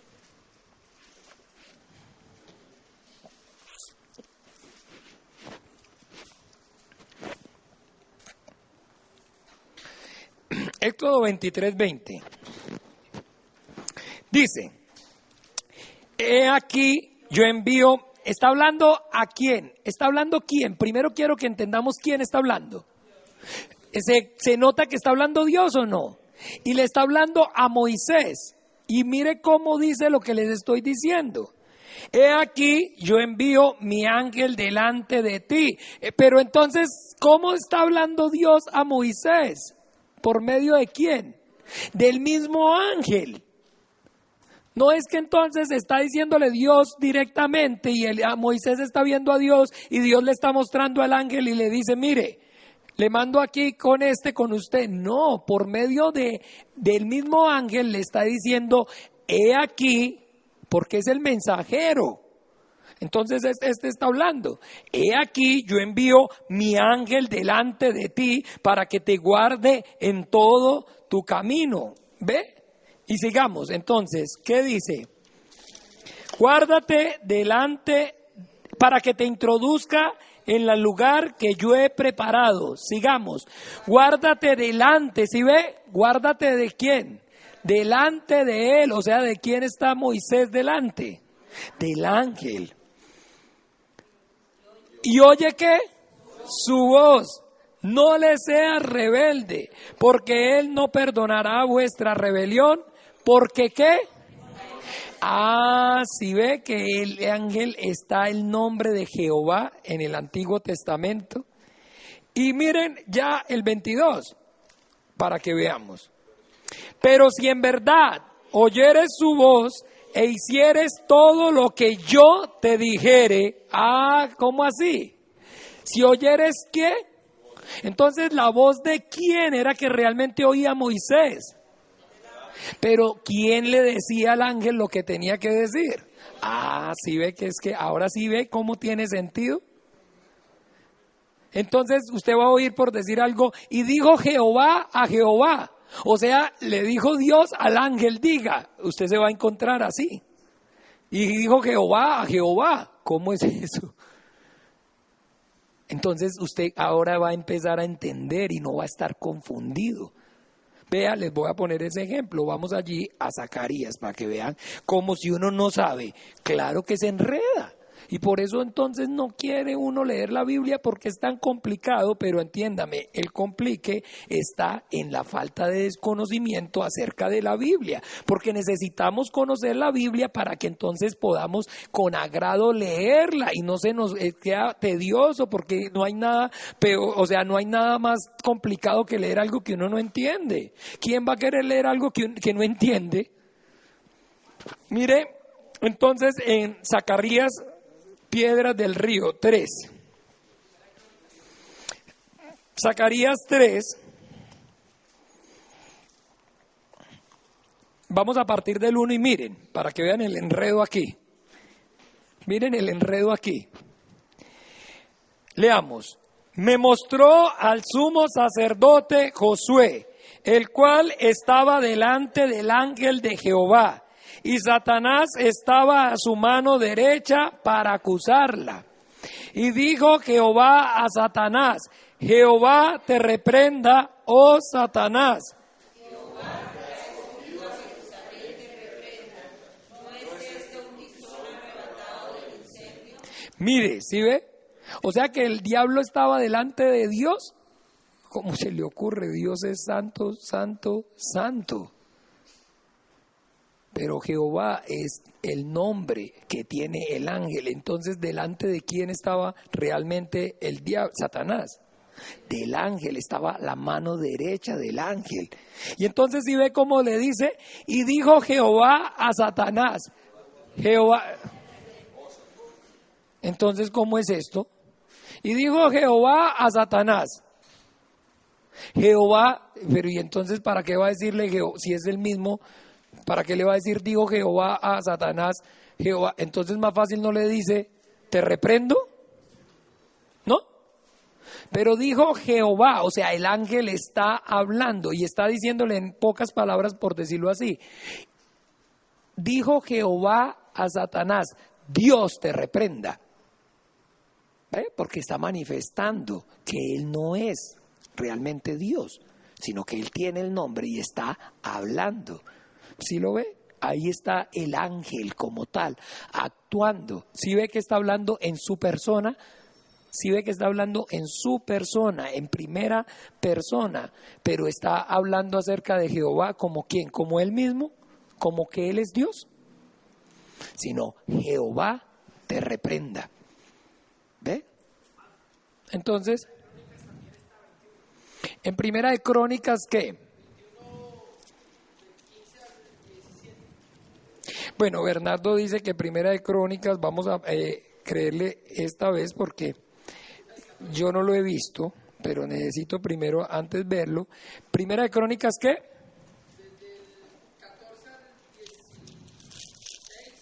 Éxodo 23, 20. Dice, he aquí, yo envío. ¿Está hablando a quién? ¿Está hablando quién? Primero quiero que entendamos quién está hablando. ¿Se nota que está hablando Dios o no? Y le está hablando a Moisés. Y mire cómo dice lo que les estoy diciendo. He aquí, yo envío mi ángel delante de ti. Pero entonces, ¿cómo está hablando Dios a Moisés? ¿Por medio de quién? Del mismo ángel. No es que entonces está diciéndole Dios directamente y Moisés está viendo a Dios y Dios le está mostrando al ángel y le dice, mire, le mando aquí con usted. No, por medio del mismo ángel le está diciendo, he aquí, porque es el mensajero. Entonces este está hablando, he aquí yo envío mi ángel delante de ti para que te guarde en todo tu camino. ¿Ve? Y sigamos, entonces, ¿qué dice? Guárdate delante para que te introduzca en el lugar que yo he preparado. Sigamos, guárdate delante, ¿sí ve? Guárdate de quién, delante de él, o sea, ¿de quién está Moisés delante? Del ángel. ¿Y oye qué? Su voz. No le seas rebelde, porque él no perdonará vuestra rebelión. ¿Porque qué? Si ve que el ángel está el nombre de Jehová en el Antiguo Testamento. Y miren ya el 22, para que veamos. Pero si en verdad oyeres su voz e hicieres todo lo que yo te dijere, ¿cómo así? Si oyeres ¿qué? Entonces la voz de quién era que realmente oía Moisés. Pero ¿quién le decía al ángel lo que tenía que decir? Sí ve que es que ahora sí ve cómo tiene sentido. Entonces usted va a oír por decir algo, y dijo Jehová a Jehová. O sea, le dijo Dios al ángel, diga, usted se va a encontrar así. Y dijo Jehová a Jehová. ¿Cómo es eso? Entonces usted ahora va a empezar a entender y no va a estar confundido. Vea, les voy a poner ese ejemplo. Vamos allí a Zacarías para que vean cómo si uno no sabe, claro que se enreda. Y por eso entonces no quiere uno leer la Biblia porque es tan complicado, pero entiéndame, el complique está en la falta de desconocimiento acerca de la Biblia, porque necesitamos conocer la Biblia para que entonces podamos con agrado leerla y no se nos queda tedioso porque no hay nada peor, o sea, no hay nada más complicado que leer algo que uno no entiende. ¿Quién va a querer leer algo que no entiende? Mire, entonces en Zacarías Piedras del Río 3. Zacarías 3. Vamos a partir del 1 y miren, para que vean el enredo aquí. Miren el enredo aquí. Leamos. Me mostró al sumo sacerdote Josué, el cual estaba delante del ángel de Jehová. Y Satanás estaba a su mano derecha para acusarla. Y dijo Jehová a Satanás, Jehová te reprenda, oh Satanás. Jehová te ha escogido a Jerusalén, te reprenda. ¿No es este un tizón arrebatado del incendio? Mire, ¿sí ve? O sea que el diablo estaba delante de Dios. ¿Cómo se le ocurre? Dios es santo, santo, santo. Pero Jehová es el nombre que tiene el ángel. Entonces, ¿delante de quién estaba realmente el diablo? Satanás. Del ángel, estaba la mano derecha del ángel. Y entonces, si ve cómo le dice, y dijo Jehová a Satanás. Jehová. Entonces, ¿cómo es esto? Y dijo Jehová a Satanás. Jehová, pero ¿y entonces para qué va a decirle Jehová si es el mismo? ¿Para qué le va a decir, dijo Jehová a Satanás, Jehová? Entonces más fácil no le dice, ¿te reprendo? ¿No? Pero dijo Jehová, o sea, el ángel está hablando y está diciéndole en pocas palabras, por decirlo así. Dijo Jehová a Satanás, Dios te reprenda. ¿Ve? Porque está manifestando que él no es realmente Dios, sino que él tiene el nombre y está hablando. ¿Sí lo ve? Ahí está el ángel como tal, actuando. ¿Sí ve que está hablando en su persona? ¿Sí ve que está hablando en su persona, en primera persona? Pero está hablando acerca de Jehová como ¿quién? ¿Como él mismo? ¿Como que él es Dios? Sino Jehová te reprenda. ¿Ve? Entonces, en Primera de Crónicas, ¿qué? Bueno, Bernardo dice que Primera de Crónicas, vamos a creerle esta vez porque yo no lo he visto, pero necesito primero, antes verlo. Primera de Crónicas, ¿qué? Desde el 14 al 16.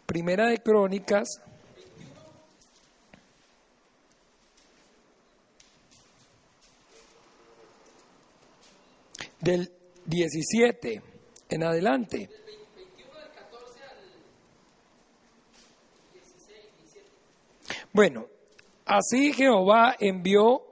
Primera de Crónicas. Del 17 en adelante. Bueno, así Jehová envió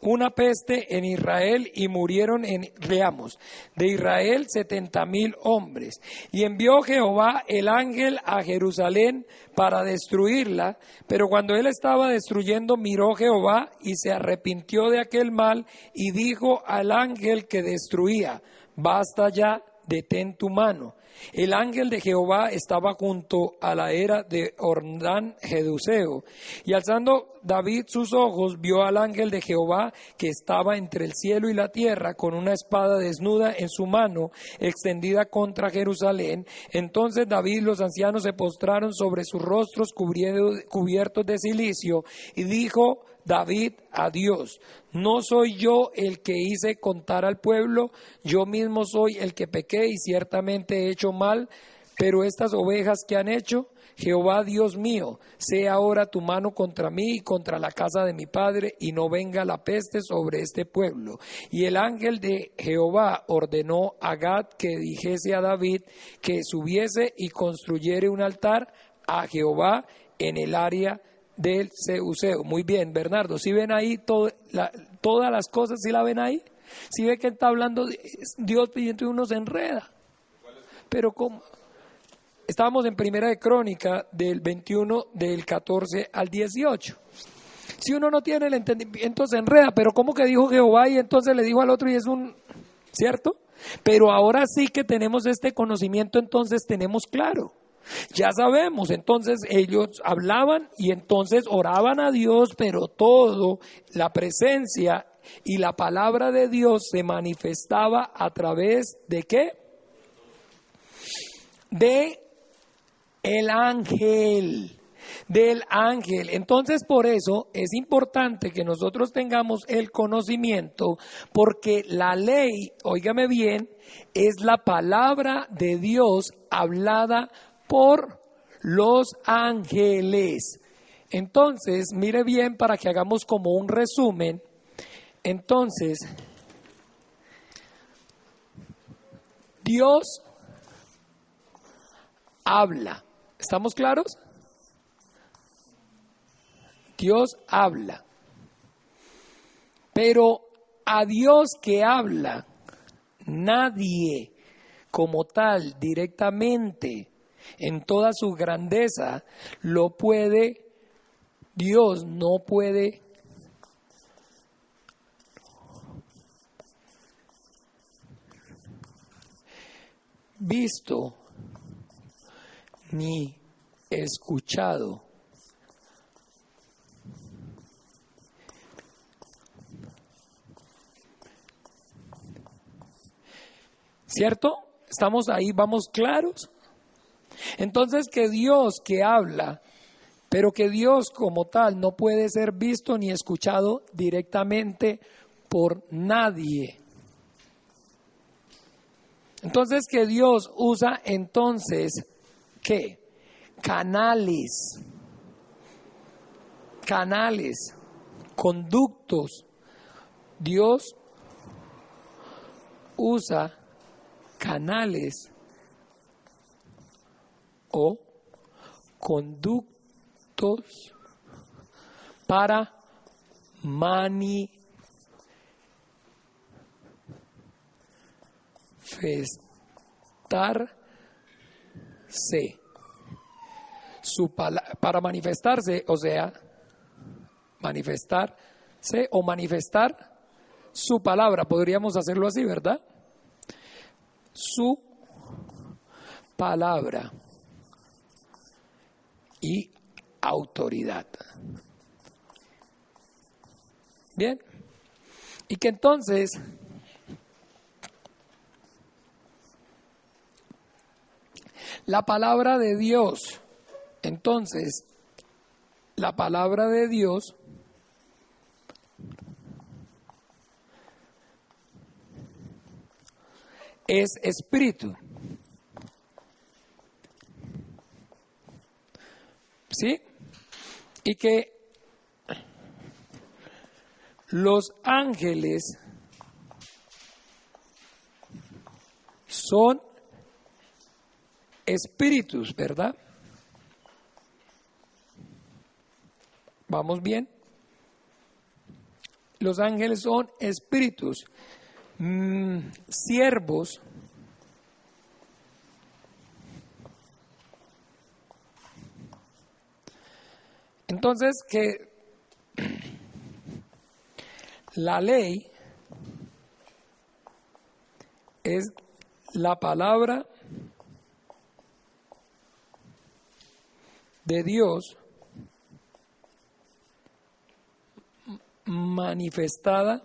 una peste en Israel y murieron de Israel 70,000 hombres. Y envió Jehová el ángel a Jerusalén para destruirla, pero cuando él estaba destruyendo, miró Jehová y se arrepintió de aquel mal y dijo al ángel que destruía, basta ya, detén tu mano. El ángel de Jehová estaba junto a la era de Ornán Jeduseo, y alzando David sus ojos, vio al ángel de Jehová que estaba entre el cielo y la tierra, con una espada desnuda en su mano, extendida contra Jerusalén. Entonces David y los ancianos se postraron sobre sus rostros cubiertos de cilicio, y dijo David a Dios: ¿no soy yo el que hice contar al pueblo? Yo mismo soy el que pequé y ciertamente he hecho mal, pero estas ovejas que han hecho, Jehová Dios mío, sea ahora tu mano contra mí y contra la casa de mi padre, y no venga la peste sobre este pueblo. Y el ángel de Jehová ordenó a Gad que dijese a David que subiese y construyere un altar a Jehová en el área del Seuseo. Muy bien, Bernardo, ¿sí ven ahí todas las cosas? ¿Sí la ven ahí? ¿Sí ve que está hablando Dios pidiendo y uno se enreda? Pero ¿cómo? Estábamos en Primera de Crónica del 21, del 14 al 18. Si uno no tiene el entendimiento se enreda, pero ¿cómo que dijo Jehová y entonces le dijo al otro y es un... ¿cierto? Pero ahora sí que tenemos este conocimiento, entonces tenemos claro. Ya sabemos, entonces ellos hablaban y entonces oraban a Dios, pero todo, la presencia y la palabra de Dios se manifestaba a través de ¿qué? De el ángel, del ángel. Entonces por eso es importante que nosotros tengamos el conocimiento, porque la ley, óigame bien, es la palabra de Dios hablada por los ángeles. Entonces, mire bien para que hagamos como un resumen. Entonces, Dios habla. ¿Estamos claros? Dios habla. Pero a Dios que habla, nadie como tal directamente en toda su grandeza lo puede, Dios no puede visto ni escuchado. ¿Cierto? ¿Estamos ahí? ¿Vamos claros? Entonces, que Dios que habla, pero que Dios como tal no puede ser visto ni escuchado directamente por nadie. Entonces, que Dios usa entonces, ¿qué? Canales, conductos. Dios usa canales o conductos para manifestarse. Para manifestarse, o sea, manifestarse o manifestar su palabra, podríamos hacerlo así, ¿verdad? Su palabra y autoridad. Bien, y que entonces la palabra de Dios, entonces la palabra de Dios es espíritu. ¿Sí? Y que los ángeles son espíritus, ¿verdad? ¿Vamos bien? Los ángeles son espíritus, siervos, entonces que la ley es la palabra de Dios manifestada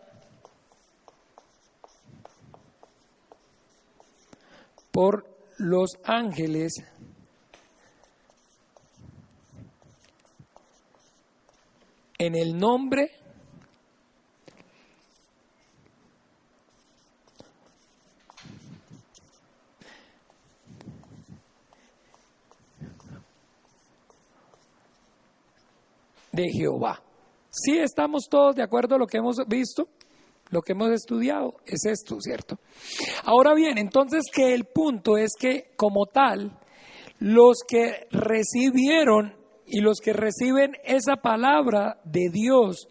por los ángeles en el nombre de Jehová. Sí, estamos todos de acuerdo a lo que hemos visto, lo que hemos estudiado, es esto, ¿cierto? Ahora bien, entonces que el punto es que como tal, los que recibieron y los que reciben esa palabra de Dios,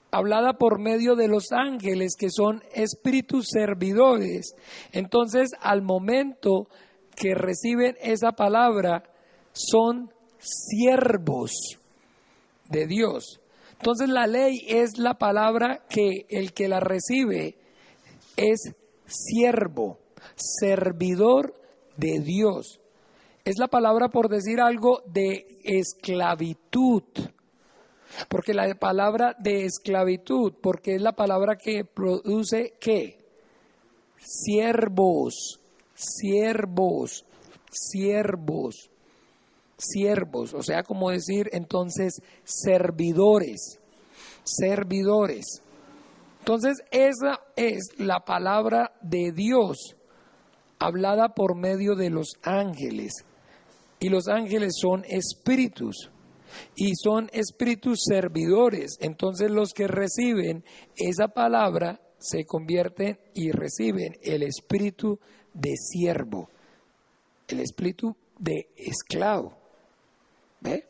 hablada por medio de los ángeles, que son espíritus servidores, entonces al momento que reciben esa palabra, son siervos de Dios. Entonces la ley es la palabra que el que la recibe es siervo, servidor de Dios. Es la palabra, por decir algo, de esclavitud. Porque la palabra de esclavitud, porque es la palabra que produce ¿qué? Siervos, siervos, siervos. Siervos, o sea, como decir entonces servidores, servidores. Entonces esa es la palabra de Dios hablada por medio de los ángeles, y los ángeles son espíritus y son espíritus servidores. Entonces los que reciben esa palabra se convierten y reciben el espíritu de siervo, el espíritu de esclavo. ¿Ve?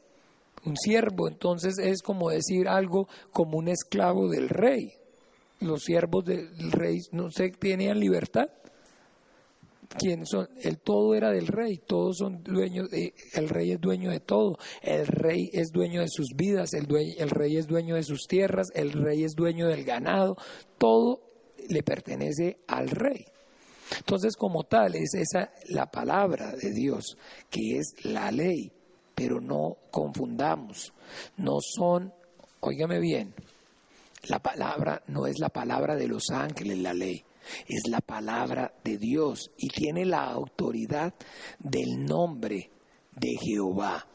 Un siervo entonces es como decir algo como un esclavo del rey. Los siervos del rey no se tenían libertad. ¿Quién son? El todo era del rey, todos son dueños, el rey es dueño de todo, el rey es dueño de sus vidas, el rey es dueño de sus tierras, el rey es dueño del ganado, todo le pertenece al rey. Entonces como tal es esa la palabra de Dios, que es la ley. Pero no confundamos, no son, óigame bien, la palabra no es la palabra de los ángeles, la ley, es la palabra de Dios y tiene la autoridad del nombre de Jehová.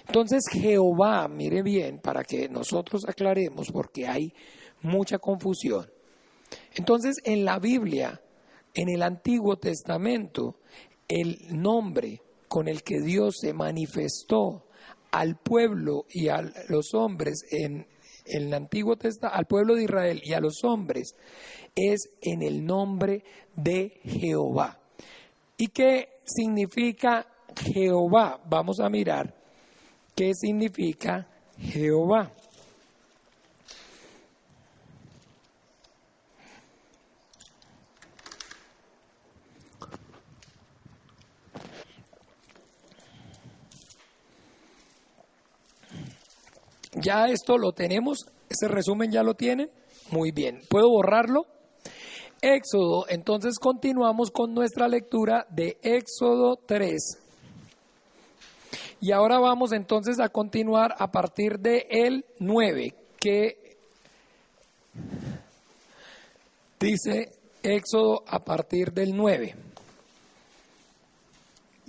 Entonces Jehová, mire bien, para que nosotros aclaremos, porque hay mucha confusión. Entonces en la Biblia, en el Antiguo Testamento, el nombre con el que Dios se manifestó al pueblo y a los hombres en el Antiguo Testamento, al pueblo de Israel y a los hombres, es en el nombre de Jehová. ¿Y qué significa Jehová? Vamos a mirar qué significa Jehová. Ya esto lo tenemos, ese resumen ya lo tienen. Muy bien, ¿puedo borrarlo? Éxodo, entonces continuamos con nuestra lectura de Éxodo 3. Y ahora vamos entonces a continuar a partir de el 9, que dice Éxodo a partir del 9.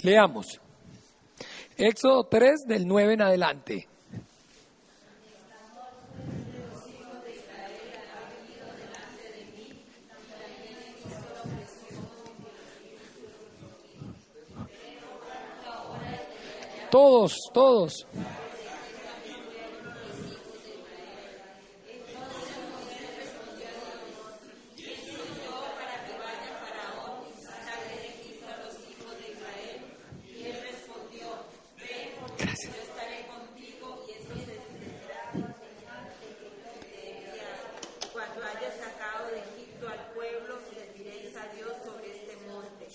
Leamos. Éxodo 3 del 9 en adelante. Todos. Gracias. Cuando hayas sacado de Egipto al pueblo, serviréis a Dios sobre este monte.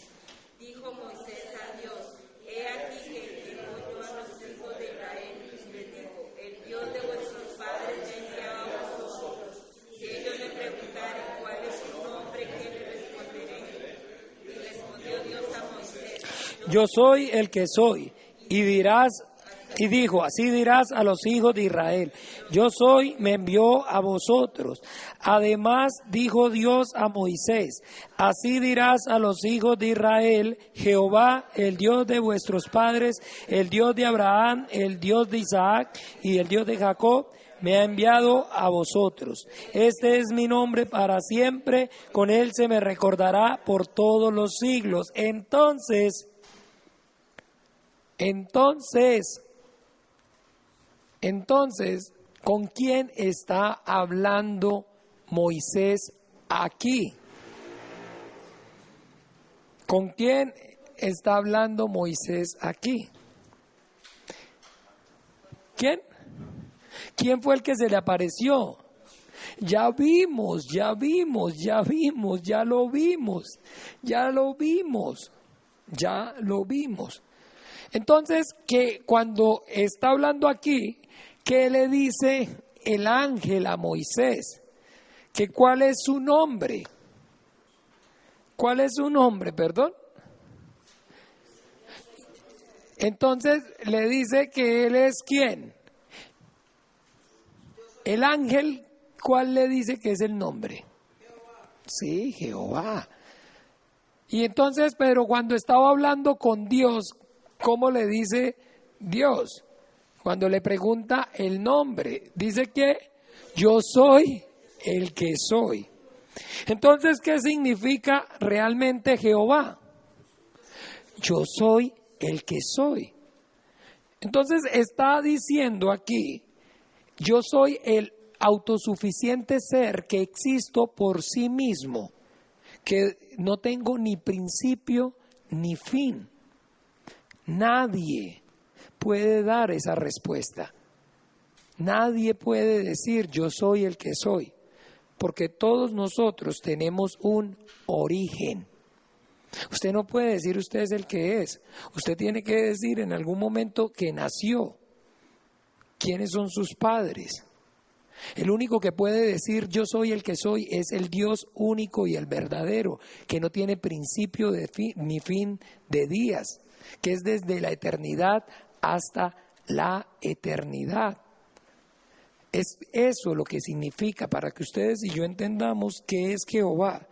Dijo Moisés a Dios: he aquí que llevo yo a los hijos de Israel, y les dijo: el Dios de vuestros padres me ha enviado a vosotros. Si ellos me preguntaren cuál es su nombre, ¿qué les responderé? Y yo soy el que soy. Y dijo, así dirás a los hijos de Israel, yo soy, me envió a vosotros. Además dijo Dios a Moisés, así dirás a los hijos de Israel, Jehová, el Dios de vuestros padres, el Dios de Abraham, el Dios de Isaac y el Dios de Jacob, me ha enviado a vosotros. Este es mi nombre para siempre, con él se me recordará por todos los siglos. Entonces, ¿con quién está hablando Moisés aquí? ¿Con quién está hablando Moisés aquí? ¿Quién? ¿Quién fue el que se le apareció? Ya lo vimos. Entonces, que cuando está hablando aquí, ¿qué le dice el ángel a Moisés? Que ¿cuál es su nombre? ¿Cuál es su nombre, perdón? Entonces le dice que él es ¿quién? El ángel, ¿cuál le dice que es el nombre? Sí, Jehová. Y entonces, pero cuando estaba hablando con Dios, ¿cómo le dice Dios? Cuando le pregunta el nombre, dice que yo soy el que soy. Entonces, ¿qué significa realmente Jehová? Yo soy el que soy. Entonces está diciendo aquí, yo soy el autosuficiente ser que existo por sí mismo, que no tengo ni principio ni fin. Nadie puede dar esa respuesta. Nadie puede decir yo soy el que soy, porque todos nosotros tenemos un origen. Usted no puede decir usted es el que es. Usted tiene que decir en algún momento que nació. ¿Quiénes son sus padres? El único que puede decir yo soy el que soy es el Dios único y el verdadero, que no tiene principio ni fin de días, que es desde la eternidad hasta la eternidad. Es eso lo que significa para que ustedes y yo entendamos qué es Jehová.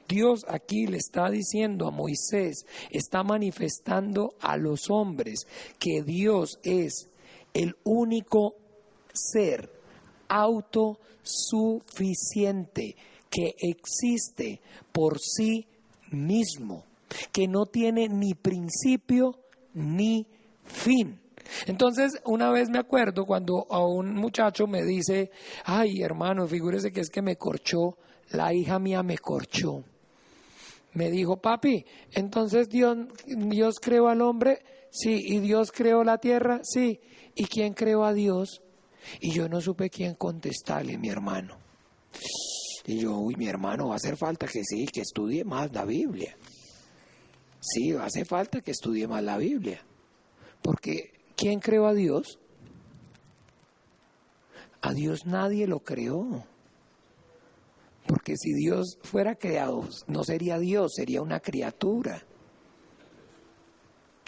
Dios aquí le está diciendo a Moisés, está manifestando a los hombres que Dios es el único ser autosuficiente que existe por sí mismo, que no tiene ni principio ni fin. Entonces, una vez me acuerdo cuando a un muchacho me dice, ay hermano, figúrese que es que me corchó, la hija mía me corchó. Me dijo, papi, entonces Dios creó al hombre, sí, y Dios creó la tierra, sí, ¿y quién creó a Dios? Y yo no supe quién contestarle, mi hermano. Y yo, mi hermano, va a hacer falta que sí, que estudie más la Biblia. Sí, va a hacer falta que estudie más la Biblia. Porque, ¿quién creó a Dios? A Dios nadie lo creó. Porque si Dios fuera creado, no sería Dios, sería una criatura.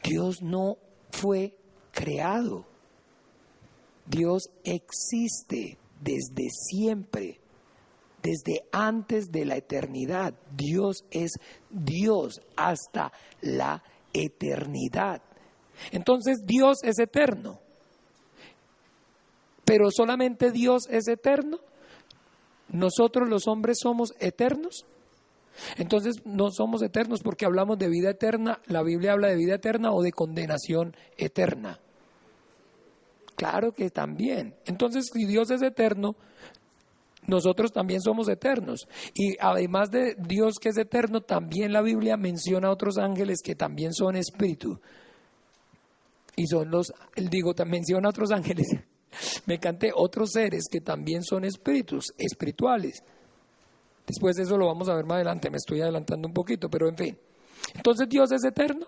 Dios no fue creado. Dios existe desde siempre, desde antes de la eternidad. Dios es Dios hasta la eternidad. Entonces Dios es eterno. Pero solamente Dios es eterno. Nosotros los hombres somos eternos. Entonces no somos eternos porque hablamos de vida eterna. La Biblia habla de vida eterna o de condenación eterna. Claro que también. Entonces, si Dios es eterno, nosotros también somos eternos. Y además de Dios que es eterno, también la Biblia menciona a otros ángeles que también son espíritu. Y son menciona a otros ángeles. Me canté otros seres que también son espíritus, espirituales. Después de eso lo vamos a ver más adelante, me estoy adelantando un poquito, pero en fin. Entonces, ¿Dios es eterno?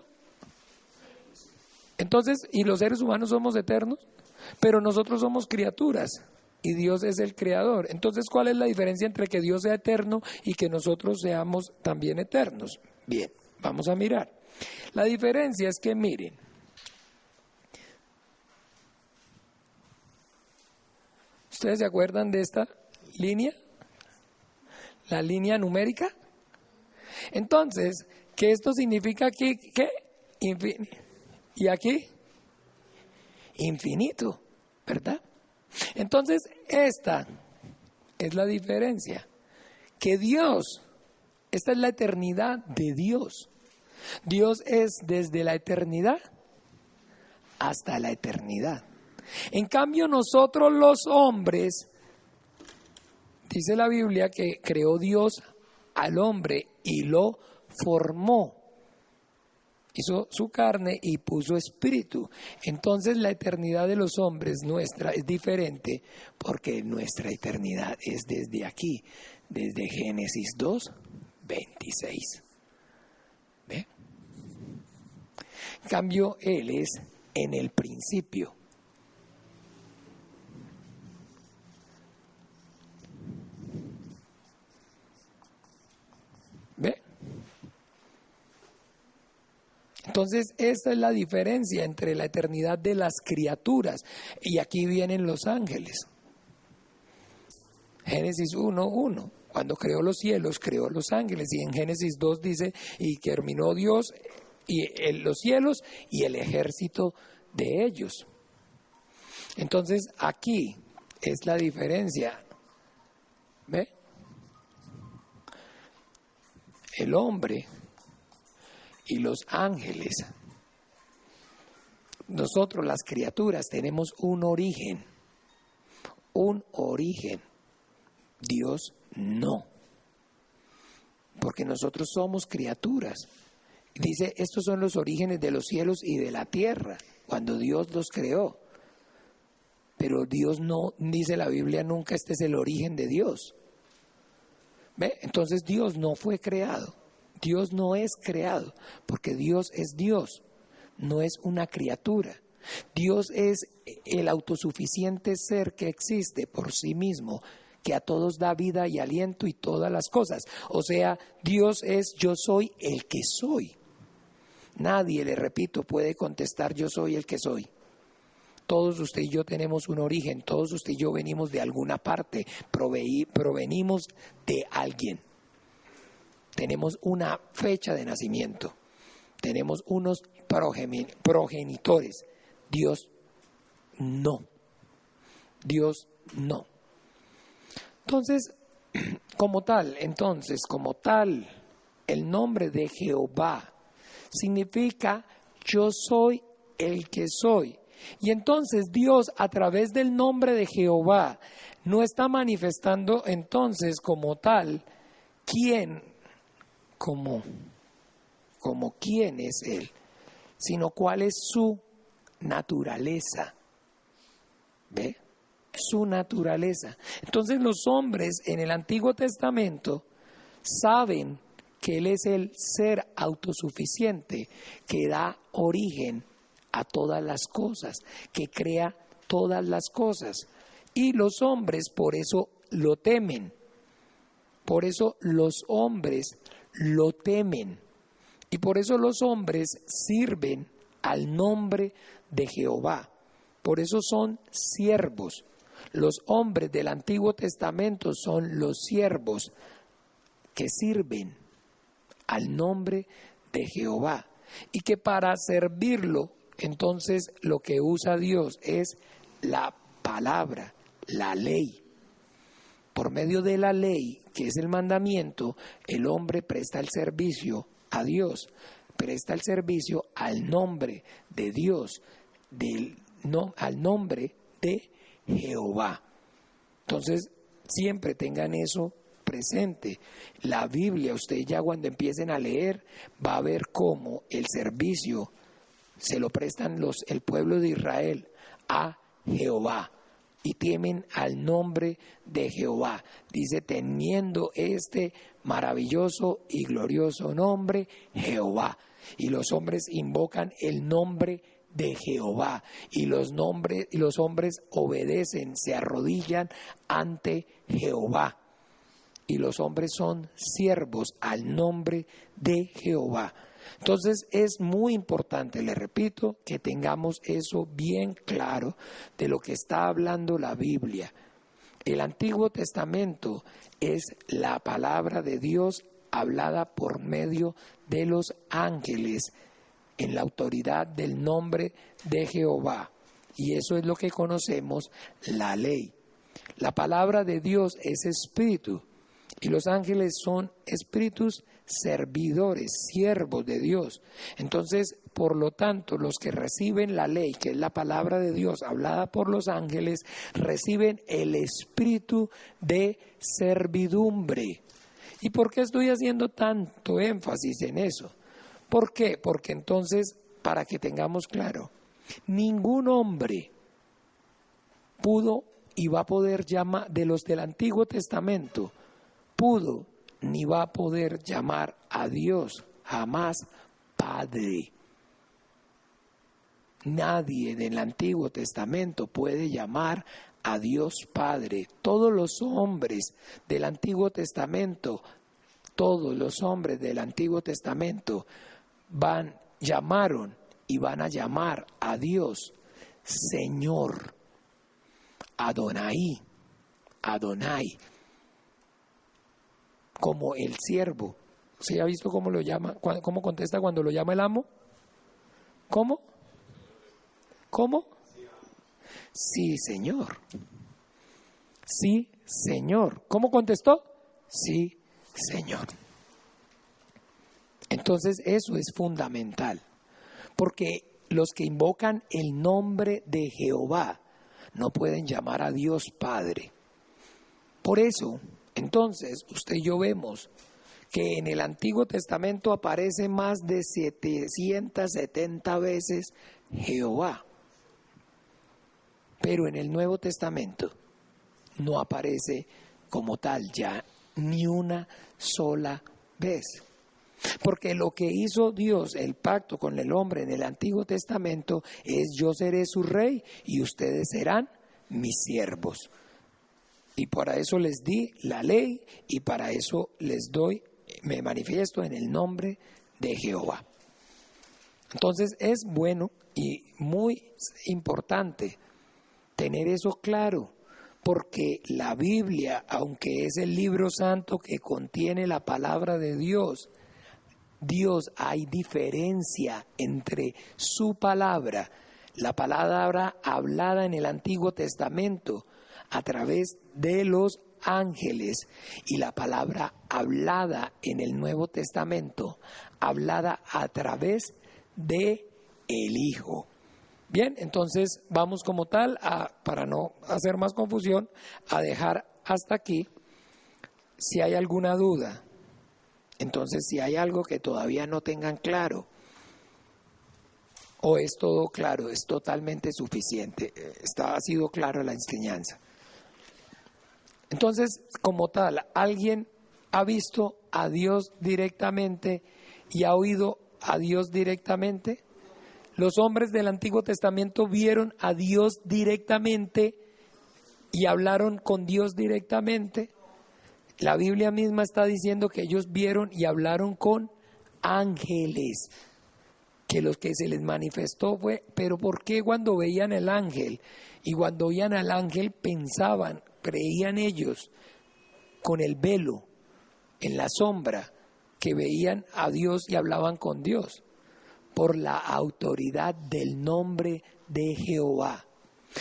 Entonces, ¿y los seres humanos somos eternos? Pero nosotros somos criaturas y Dios es el creador. Entonces, ¿cuál es la diferencia entre que Dios sea eterno y que nosotros seamos también eternos? Bien, vamos a mirar. La diferencia es que miren, ¿ustedes se acuerdan de esta línea? La línea numérica. Entonces, ¿qué esto significa aquí? ¿Qué? ¿Y aquí? Infinito, ¿verdad? Entonces, esta es la diferencia. Que Dios, esta es la eternidad de Dios. Dios es desde la eternidad hasta la eternidad. En cambio, nosotros los hombres, dice la Biblia que creó Dios al hombre y lo formó. Hizo su carne y puso espíritu. Entonces la eternidad de los hombres nuestra es diferente porque nuestra eternidad es desde aquí, desde Génesis 2, 26. ¿Ve? En cambio, Él es en el principio. ¿Ve? Entonces, esta es la diferencia entre la eternidad de las criaturas. Y aquí vienen los ángeles. Génesis 1:1. Cuando creó los cielos, creó los ángeles. Y en Génesis 2 dice, y terminó Dios y los cielos y el ejército de ellos. Entonces, aquí es la diferencia. ¿Ve? El hombre y los ángeles, nosotros las criaturas tenemos un origen, Dios no, porque nosotros somos criaturas. Dice, estos son los orígenes de los cielos y de la tierra, cuando Dios los creó, pero Dios no, dice la Biblia nunca, este es el origen de Dios. ¿Ve? Entonces Dios no fue creado. Dios no es creado, porque Dios es Dios, no es una criatura. Dios es el autosuficiente ser que existe por sí mismo, que a todos da vida y aliento y todas las cosas. O sea, Dios es yo soy el que soy. Nadie, le repito, puede contestar yo soy el que soy. Todos usted y yo tenemos un origen, todos usted y yo venimos de alguna parte, provenimos de alguien. Tenemos una fecha de nacimiento, tenemos unos progenitores. Dios no. Entonces, como tal, el nombre de Jehová significa yo soy el que soy. Y entonces Dios, a través del nombre de Jehová, no está manifestando entonces como tal quién, como quién es Él, sino cuál es su naturaleza. ¿Ve? Su naturaleza. Entonces los hombres en el Antiguo Testamento saben que Él es el ser autosuficiente que da origen a todas las cosas, que crea todas las cosas. Y los hombres por eso lo temen. Por eso los hombres lo temen. Y por eso los hombres sirven al nombre de Jehová. Por eso son siervos. Los hombres del Antiguo Testamento son los siervos que sirven al nombre de Jehová. Y que para servirlo, entonces lo que usa Dios es la palabra, la ley. Por medio de la ley, que es el mandamiento, el hombre presta el servicio a Dios, presta el servicio al nombre de Dios, al nombre de Jehová. Entonces, siempre tengan eso presente. La Biblia, ustedes ya cuando empiecen a leer, va a ver cómo el servicio se lo prestan el pueblo de Israel a Jehová y temen al nombre de Jehová. Dice, teniendo este maravilloso y glorioso nombre, Jehová. Y los hombres invocan el nombre de Jehová y los hombres obedecen, se arrodillan ante Jehová. Y los hombres son siervos al nombre de Jehová. Entonces es muy importante, le repito, que tengamos eso bien claro de lo que está hablando la Biblia. El Antiguo Testamento es la palabra de Dios hablada por medio de los ángeles en la autoridad del nombre de Jehová. Y eso es lo que conocemos, la ley. La palabra de Dios es espíritu y los ángeles son espíritus servidores, siervos de Dios. Entonces, por lo tanto, los que reciben la ley, que es la palabra de Dios hablada por los ángeles, reciben el espíritu de servidumbre. ¿Y por qué estoy haciendo tanto énfasis en eso? ¿Por qué? Porque entonces, para que tengamos claro, ningún hombre pudo y va a poder llamar, de los del Antiguo Testamento, pudo ni va a poder llamar a Dios jamás Padre. Nadie del Antiguo Testamento puede llamar a Dios Padre. Todos los hombres del Antiguo Testamento, llamaron y van a llamar a Dios Señor, Adonai, como el siervo. ¿Se ha visto cómo lo llama? ¿Cómo contesta cuando lo llama el amo? ¿Cómo? Sí, Señor. Sí, Señor. ¿Cómo contestó? Sí, Señor. Entonces eso es fundamental, porque los que invocan el nombre de Jehová no pueden llamar a Dios Padre. Por eso, entonces, usted y yo vemos que en el Antiguo Testamento aparece más de 770 veces Jehová. Pero en el Nuevo Testamento no aparece como tal ya ni una sola vez. Porque lo que hizo Dios, el pacto con el hombre en el Antiguo Testamento, es: yo seré su rey y ustedes serán mis siervos. Y para eso les di la ley y para eso me manifiesto en el nombre de Jehová. Entonces es bueno y muy importante tener eso claro, porque la Biblia, aunque es el libro santo que contiene la palabra de Dios, hay diferencia entre su palabra, la palabra hablada en el Antiguo Testamento a través de los ángeles, y la palabra hablada en el Nuevo Testamento, hablada a través de el Hijo. Bien, entonces vamos como tal, para no hacer más confusión, a dejar hasta aquí. Si hay alguna duda, entonces si hay algo que todavía no tengan claro, o es todo claro, es totalmente suficiente, ha sido clara la enseñanza. Entonces, como tal, ¿alguien ha visto a Dios directamente y ha oído a Dios directamente? Los hombres del Antiguo Testamento vieron a Dios directamente y hablaron con Dios directamente. La Biblia misma está diciendo que ellos vieron y hablaron con ángeles, que lo que se les manifestó fue, pero ¿por qué cuando veían el ángel y cuando oían al ángel creían ellos con el velo, en la sombra, que veían a Dios y hablaban con Dios? Por la autoridad del nombre de Jehová.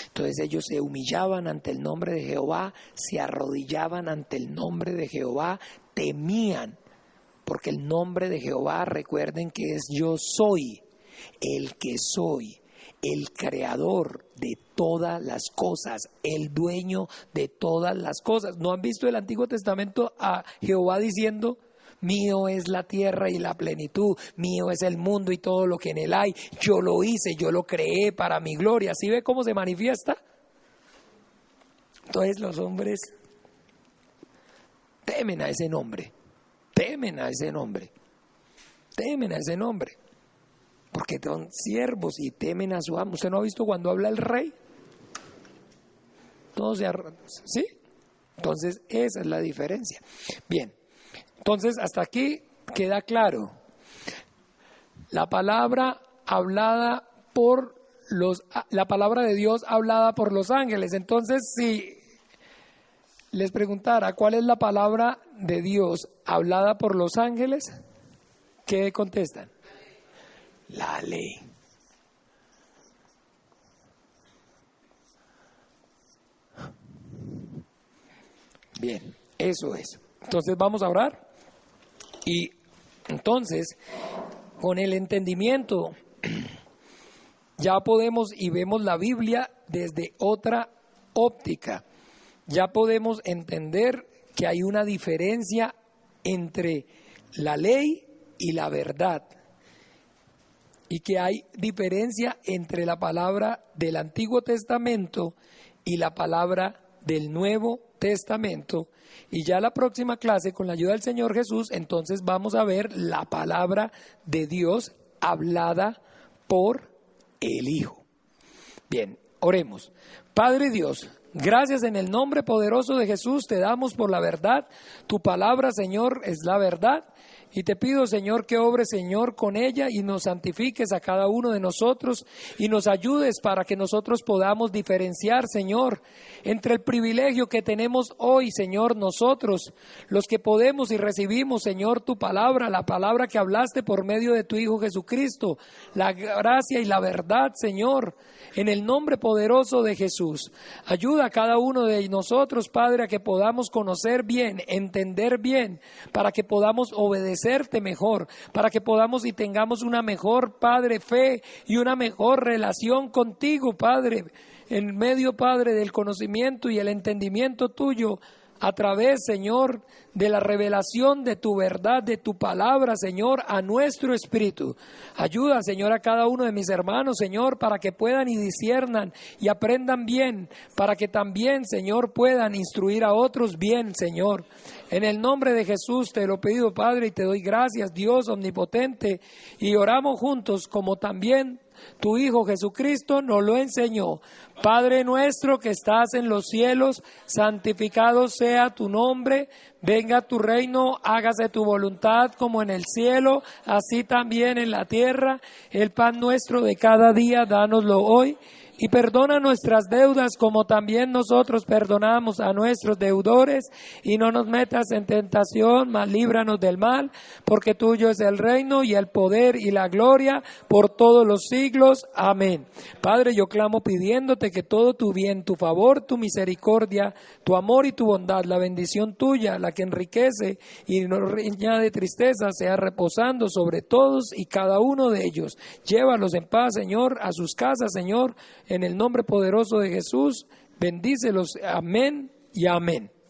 Entonces ellos se humillaban ante el nombre de Jehová, se arrodillaban ante el nombre de Jehová, temían, porque el nombre de Jehová, recuerden que es yo soy, el que soy, el creador de todas las cosas, el dueño de todas las cosas. ¿No han visto el Antiguo Testamento a Jehová diciendo: mío es la tierra y la plenitud, mío es el mundo y todo lo que en él hay, yo lo hice, yo lo creé para mi gloria? ¿Sí ve cómo se manifiesta? Entonces los hombres temen a ese nombre, porque son siervos y temen a su amo. ¿Usted no ha visto cuando habla el rey? ¿Sí? Entonces esa es la diferencia. Bien. Entonces, hasta aquí queda claro. la palabra hablada por la palabra de Dios hablada por los ángeles. Entonces, si les preguntara cuál es la palabra de Dios hablada por los ángeles, ¿qué contestan? La ley. Bien, eso es. Entonces vamos a orar. Y entonces, con el entendimiento, ya podemos y vemos la Biblia desde otra óptica. Ya podemos entender que hay una diferencia entre la ley y la verdad. Y que hay diferencia entre la palabra del Antiguo Testamento y la palabra del Nuevo Testamento. Y ya la próxima clase, con la ayuda del Señor Jesús, entonces vamos a ver la palabra de Dios hablada por el Hijo. Bien, oremos. Padre Dios, gracias en el nombre poderoso de Jesús te damos por la verdad. Tu palabra, Señor, es la verdad. Y te pido, Señor, que obres, Señor, con ella y nos santifiques a cada uno de nosotros y nos ayudes para que nosotros podamos diferenciar, Señor, entre el privilegio que tenemos hoy, Señor, nosotros, los que podemos y recibimos, Señor, tu palabra, la palabra que hablaste por medio de tu Hijo Jesucristo, la gracia y la verdad, Señor, en el nombre poderoso de Jesús. Ayuda a cada uno de nosotros, Padre, a que podamos conocer bien, entender bien, para que podamos obedecerte mejor, para que podamos y tengamos una mejor, Padre, fe y una mejor relación contigo, Padre, en medio, Padre, del conocimiento y el entendimiento tuyo, a través, Señor, de la revelación de tu verdad, de tu palabra, Señor, a nuestro espíritu. Ayuda, Señor, a cada uno de mis hermanos, Señor, para que puedan y disciernan y aprendan bien, para que también, Señor, puedan instruir a otros bien, Señor. En el nombre de Jesús te lo pido, Padre, y te doy gracias, Dios omnipotente, y oramos juntos como también tu Hijo Jesucristo nos lo enseñó. Padre nuestro que estás en los cielos, santificado sea tu nombre, venga tu reino, hágase tu voluntad como en el cielo, así también en la tierra. El pan nuestro de cada día, dánoslo hoy. Y perdona nuestras deudas como también nosotros perdonamos a nuestros deudores. Y no nos metas en tentación, mas líbranos del mal, porque tuyo es el reino y el poder y la gloria por todos los siglos. Amén. Padre, yo clamo pidiéndote que todo tu bien, tu favor, tu misericordia, tu amor y tu bondad, la bendición tuya, la que enriquece y no añade tristeza, sea reposando sobre todos y cada uno de ellos. Llévalos en paz, Señor, a sus casas, Señor. En el nombre poderoso de Jesús, bendícelos. Amén y amén.